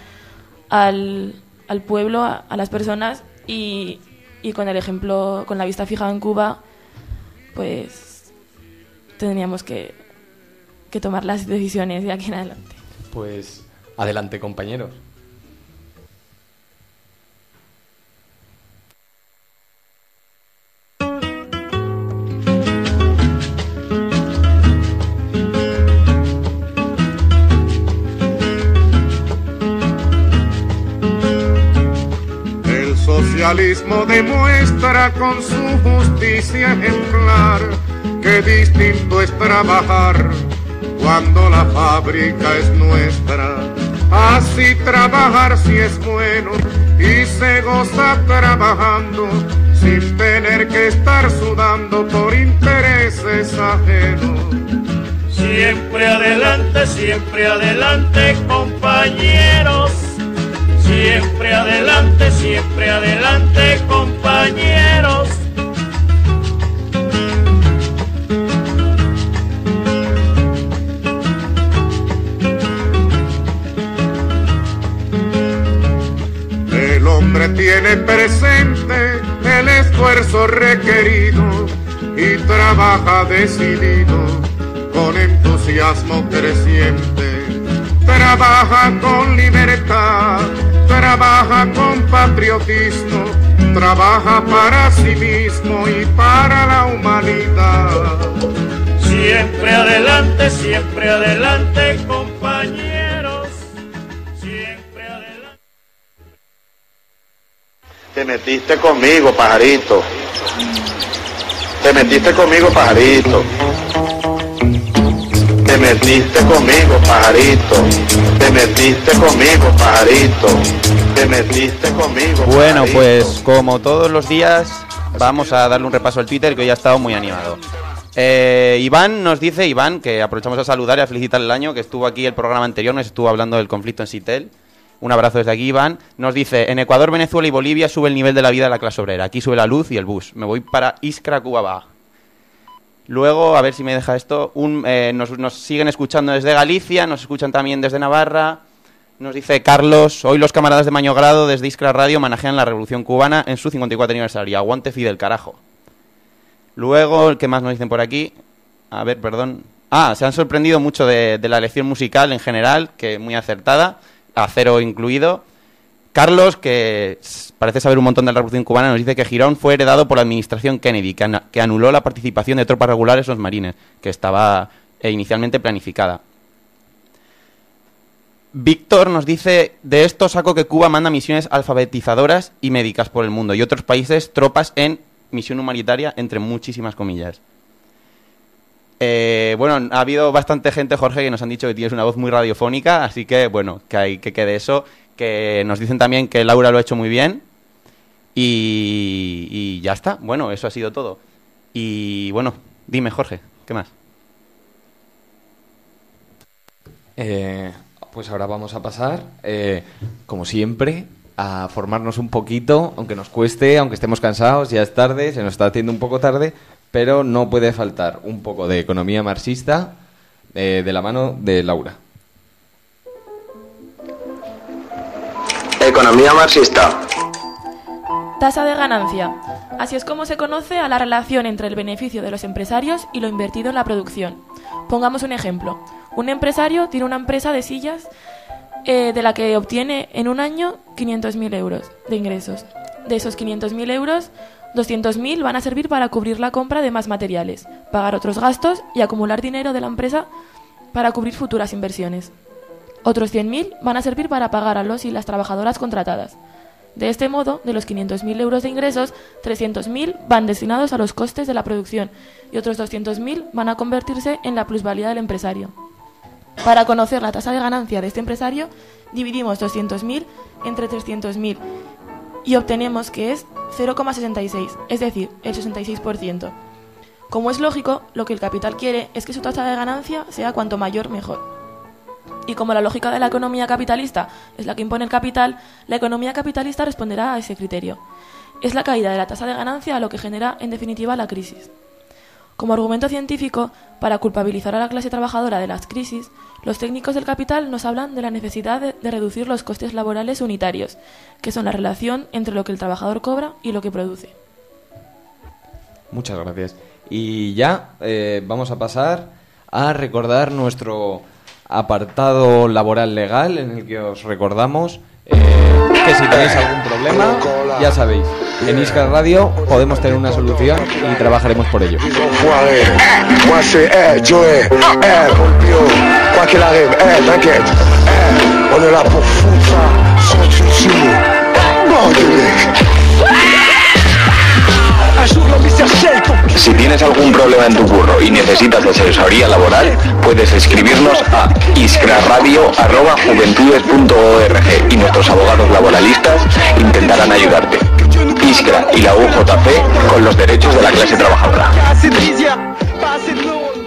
al pueblo, a las personas, y con el ejemplo, con la vista fija en Cuba, pues tendríamos que tomar las decisiones de aquí en adelante. Pues adelante, compañeros. El socialismo demuestra con su justicia ejemplar que distinto es trabajar cuando la fábrica es nuestra. Así trabajar si es bueno y se goza trabajando sin tener que estar sudando por intereses ajenos. Siempre adelante, compañeros. Siempre adelante, compañeros. El hombre tiene presente el esfuerzo requerido y trabaja decidido con entusiasmo creciente. Trabaja con libertad, trabaja con patriotismo, trabaja para sí mismo y para la humanidad. Siempre adelante, compañeros. Siempre adelante. Te metiste conmigo, pajarito. Te metiste conmigo, pajarito. Te metiste conmigo, pajarito. Te metiste conmigo, pajarito. Te metiste conmigo, Bueno, pajarito. pues como todos los días, vamos a darle un repaso al Twitter, que hoy ha estado muy animado. Iván nos dice, que aprovechamos a saludar y a felicitarle el año, que estuvo aquí el programa anterior, nos estuvo hablando del conflicto en Seattle. Un abrazo desde aquí, Iván. Nos dice, en Ecuador, Venezuela y Bolivia sube el nivel de la vida de la clase obrera. Aquí sube la luz y el bus. Me voy para Iskra, Cuba. Luego, a ver si me deja esto, nos siguen escuchando desde Galicia, nos escuchan también desde Navarra. Nos dice Carlos, hoy los camaradas de Mañogrado desde Iskra Radio homenajean la Revolución Cubana en su 54 aniversario. Aguante Fidel, carajo. Luego, ¿qué más nos dicen por aquí? A ver, perdón. Se han sorprendido mucho de la elección musical en general, que muy acertada, Acero incluido. Carlos, que parece saber un montón de la Revolución Cubana, nos dice que Girón fue heredado por la administración Kennedy, que anuló la participación de tropas regulares en los marines, que estaba inicialmente planificada. Víctor nos dice, de esto saco que Cuba manda misiones alfabetizadoras y médicas por el mundo, y otros países tropas en misión humanitaria, entre muchísimas comillas. Bueno, ha habido bastante gente, Jorge, que nos han dicho que tienes una voz muy radiofónica, así que, bueno, que quede eso. Que nos dicen también que Laura lo ha hecho muy bien. Y ya está. Bueno, eso ha sido todo. Y bueno, dime, Jorge, ¿qué más? Pues ahora vamos a pasar, como siempre, a formarnos un poquito, aunque nos cueste, aunque estemos cansados, ya es tarde, se nos está haciendo un poco tarde, pero no puede faltar un poco de economía marxista de la mano de Laura. Economía marxista. Tasa de ganancia. Así es como se conoce a la relación entre el beneficio de los empresarios y lo invertido en la producción. Pongamos un ejemplo. Un empresario tiene una empresa de sillas de la que obtiene en un año 500.000 euros de ingresos. De esos 500.000 euros, 200.000 van a servir para cubrir la compra de más materiales, pagar otros gastos y acumular dinero de la empresa para cubrir futuras inversiones. Otros 100.000 van a servir para pagar a los y las trabajadoras contratadas. De este modo, de los 500.000 euros de ingresos, 300.000 van destinados a los costes de la producción y otros 200.000 van a convertirse en la plusvalía del empresario. Para conocer la tasa de ganancia de este empresario, dividimos 200.000 entre 300.000 y obtenemos que es 0,66, es decir, el 66%. Como es lógico, lo que el capital quiere es que su tasa de ganancia sea cuanto mayor mejor. Y como la lógica de la economía capitalista es la que impone el capital, la economía capitalista responderá a ese criterio. Es la caída de la tasa de ganancia lo que genera, en definitiva, la crisis. Como argumento científico, para culpabilizar a la clase trabajadora de las crisis, los técnicos del capital nos hablan de la necesidad de reducir los costes laborales unitarios, que son la relación entre lo que el trabajador cobra y lo que produce. Muchas gracias. Y ya vamos a pasar a recordar nuestro apartado laboral legal, en el que os recordamos que si tenéis algún problema, ya sabéis, en Iskra Radio podemos tener una solución y trabajaremos por ello. Si tienes algún problema en tu curro y necesitas asesoría laboral, puedes escribirnos a iskraradio@juventudes.org y nuestros abogados laboralistas intentarán ayudarte. Iskra y la UJC con los derechos de la clase trabajadora.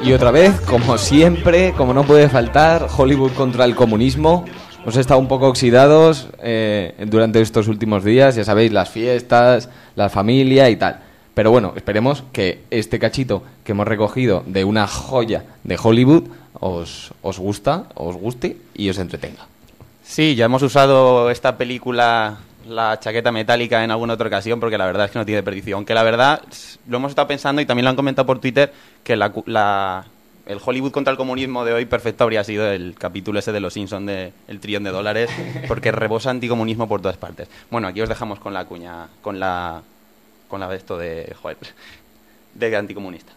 Y otra vez, como siempre, como no puede faltar, Hollywood contra el comunismo. Hemos estado un poco oxidados durante estos últimos días, ya sabéis, las fiestas, la familia y tal. Pero bueno, esperemos que este cachito que hemos recogido de una joya de Hollywood os guste y os entretenga. Sí, ya hemos usado esta película, La chaqueta metálica, en alguna otra ocasión, porque la verdad es que no tiene desperdicio. Aunque la verdad, lo hemos estado pensando y también lo han comentado por Twitter, que el Hollywood contra el comunismo de hoy perfecto habría sido el capítulo ese de Los Simpsons de $1 trillón, porque rebosa anticomunismo por todas partes. Bueno, aquí os dejamos con la cuña, con la de esto de anticomunista.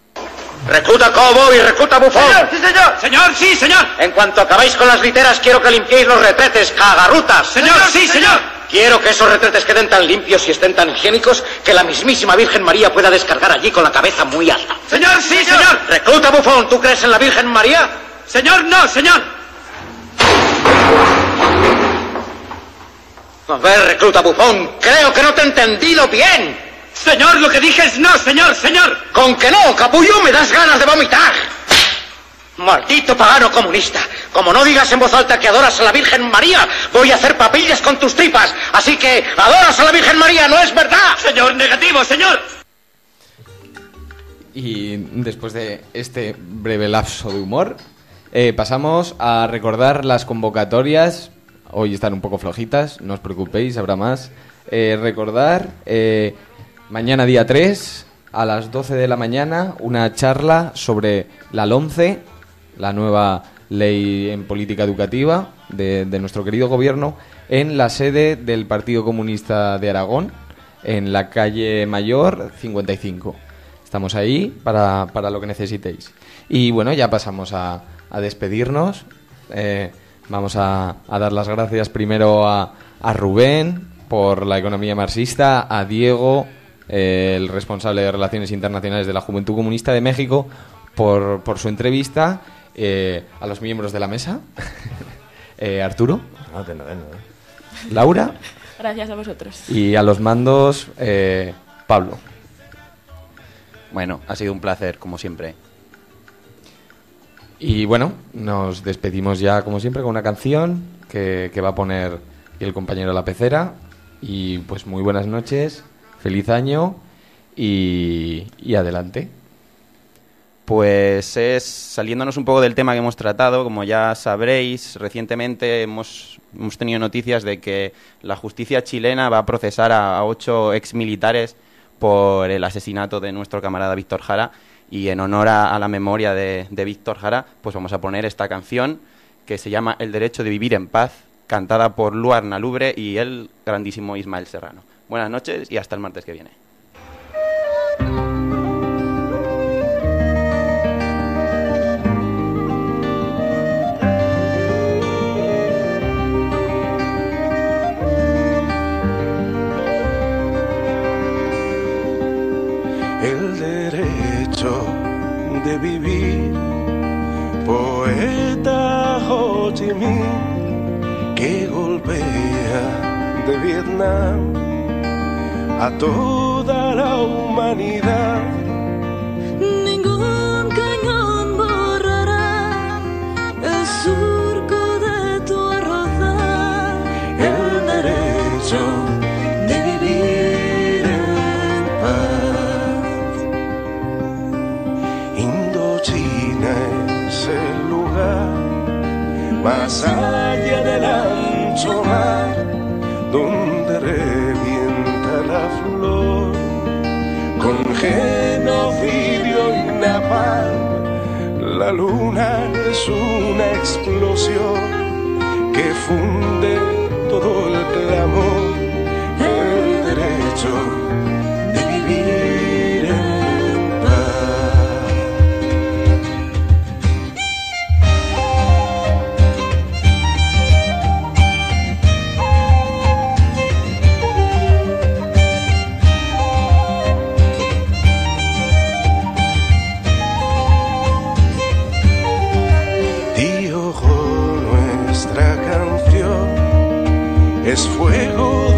Recluta Cobo y recluta Bufón. ¡Señor, sí, señor! ¡Señor, sí, señor! En cuanto acabéis con las literas, quiero que limpiéis los retretes, cagarrutas. ¡Señor, sí, señor! Quiero que esos retretes queden tan limpios y estén tan higiénicos que la mismísima Virgen María pueda descargar allí con la cabeza muy alta. ¡Señor, sí, señor! Recluta Bufón, ¿tú crees en la Virgen María? ¡Señor, no, señor! A ver, recluta Bufón, creo que no te he entendido bien. Señor, lo que dije es no, señor, señor. Con que no, capullo, me das ganas de vomitar. Maldito pagano comunista. Como no digas en voz alta que adoras a la Virgen María, voy a hacer papillas con tus tripas. Así que, adoras a la Virgen María, ¿no es verdad? Señor, negativo, señor. Y después de este breve lapso de humor, pasamos a recordar las convocatorias. Hoy están un poco flojitas, no os preocupéis, habrá más. Recordar, mañana día 3, a las 12 de la mañana, una charla sobre la LOMCE, la nueva ley en política educativa de nuestro querido gobierno, en la sede del Partido Comunista de Aragón, en la calle Mayor 55. Estamos ahí para lo que necesitéis. Y bueno, ya pasamos a despedirnos. Vamos a dar las gracias primero a Rubén por la economía marxista, a Diego, el responsable de Relaciones Internacionales de la Juventud Comunista de México, por su entrevista, a los miembros de la mesa, Arturo, Laura, gracias a vosotros, y a los mandos, Pablo. Bueno, ha sido un placer, como siempre. Y bueno, nos despedimos ya, como siempre, con una canción que va a poner el compañero La Pecera. Y pues muy buenas noches, feliz año y adelante. Pues saliéndonos un poco del tema que hemos tratado, como ya sabréis, recientemente hemos tenido noticias de que la justicia chilena va a procesar a 8 exmilitares por el asesinato de nuestro camarada Víctor Jara, y en honor a la memoria de Víctor Jara, pues vamos a poner esta canción que se llama El derecho de vivir en paz, cantada por Luar Nalubre y el grandísimo Ismael Serrano. Buenas noches y hasta el martes que viene. El derecho de vivir, poeta Ho Chi Minh, que golpea de Vietnam a toda la humanidad. Ningún cañón borrará el surco de tu arrozal. El derecho de vivir en paz. Indochina es el lugar más allá del ancho mar, donde revienta la flor con genocidio y napalm. La luna es una explosión que funde todo el clamor. El derecho de vivir en paz. Nuestra canción es fuego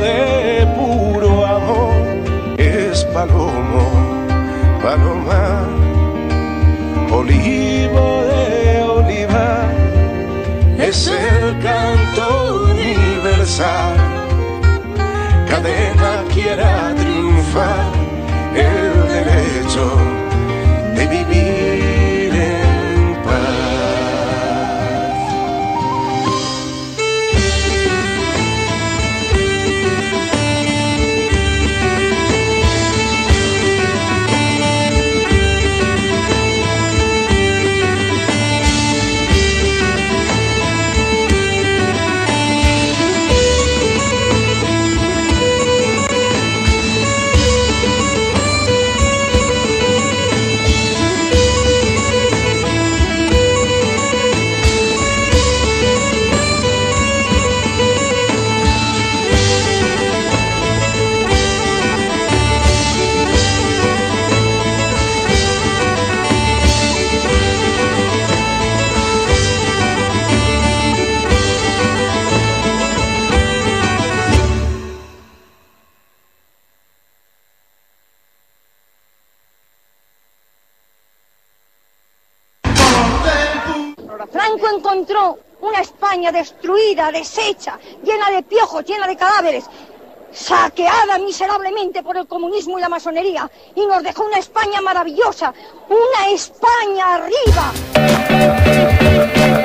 guerra. Franco encontró una España destruida, deshecha, llena de piojos, llena de cadáveres, saqueada miserablemente por el comunismo y la masonería, y nos dejó una España maravillosa, una España arriba.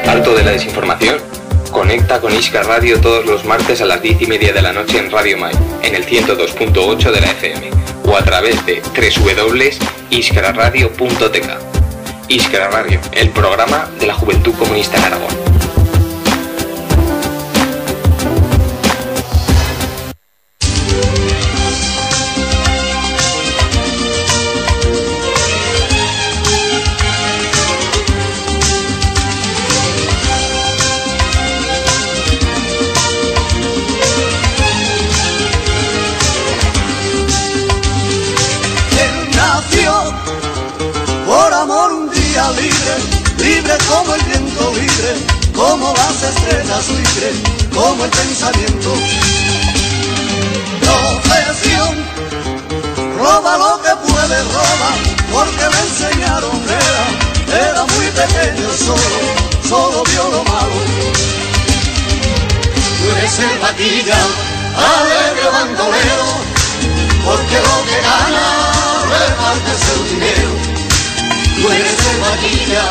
¿Harto de la desinformación? Conecta con Iscar Radio todos los martes a las 10:30 de la noche en Radio Mai, en el 102.8 de la FM, o a través de www.iscarradio.tk. Iscar Radio, el programa de la Juventud Comunista en Aragón. Por amor un día libre, libre como el viento, libre como las estrellas, libre como el pensamiento. Profesión, roba lo que puede, roba, porque me enseñaron, era muy pequeño, solo vio lo malo. Tú eres el vaquilla, alegre bandolero, porque lo que gana repartes el dinero. Tú eres el vaquilla,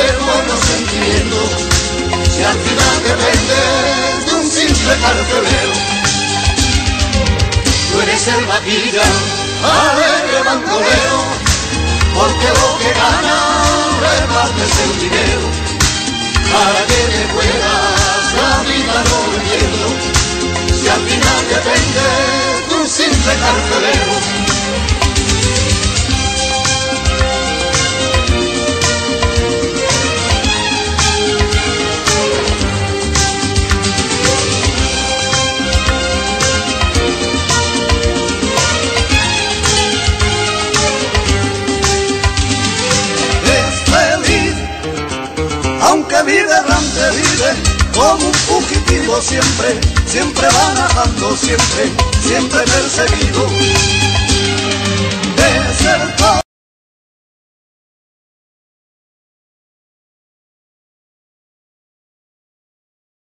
el buen sentimiento, si al final dependes de un simple carcelero. Tú eres el vaquilla, alegre bandolero, porque lo que gana repartes el dinero, para que te puedas la vida no entiendo, si al final dependes de un simple carcelero. Aunque vive errante, vive como un fugitivo siempre, siempre va nadando, siempre perseguido.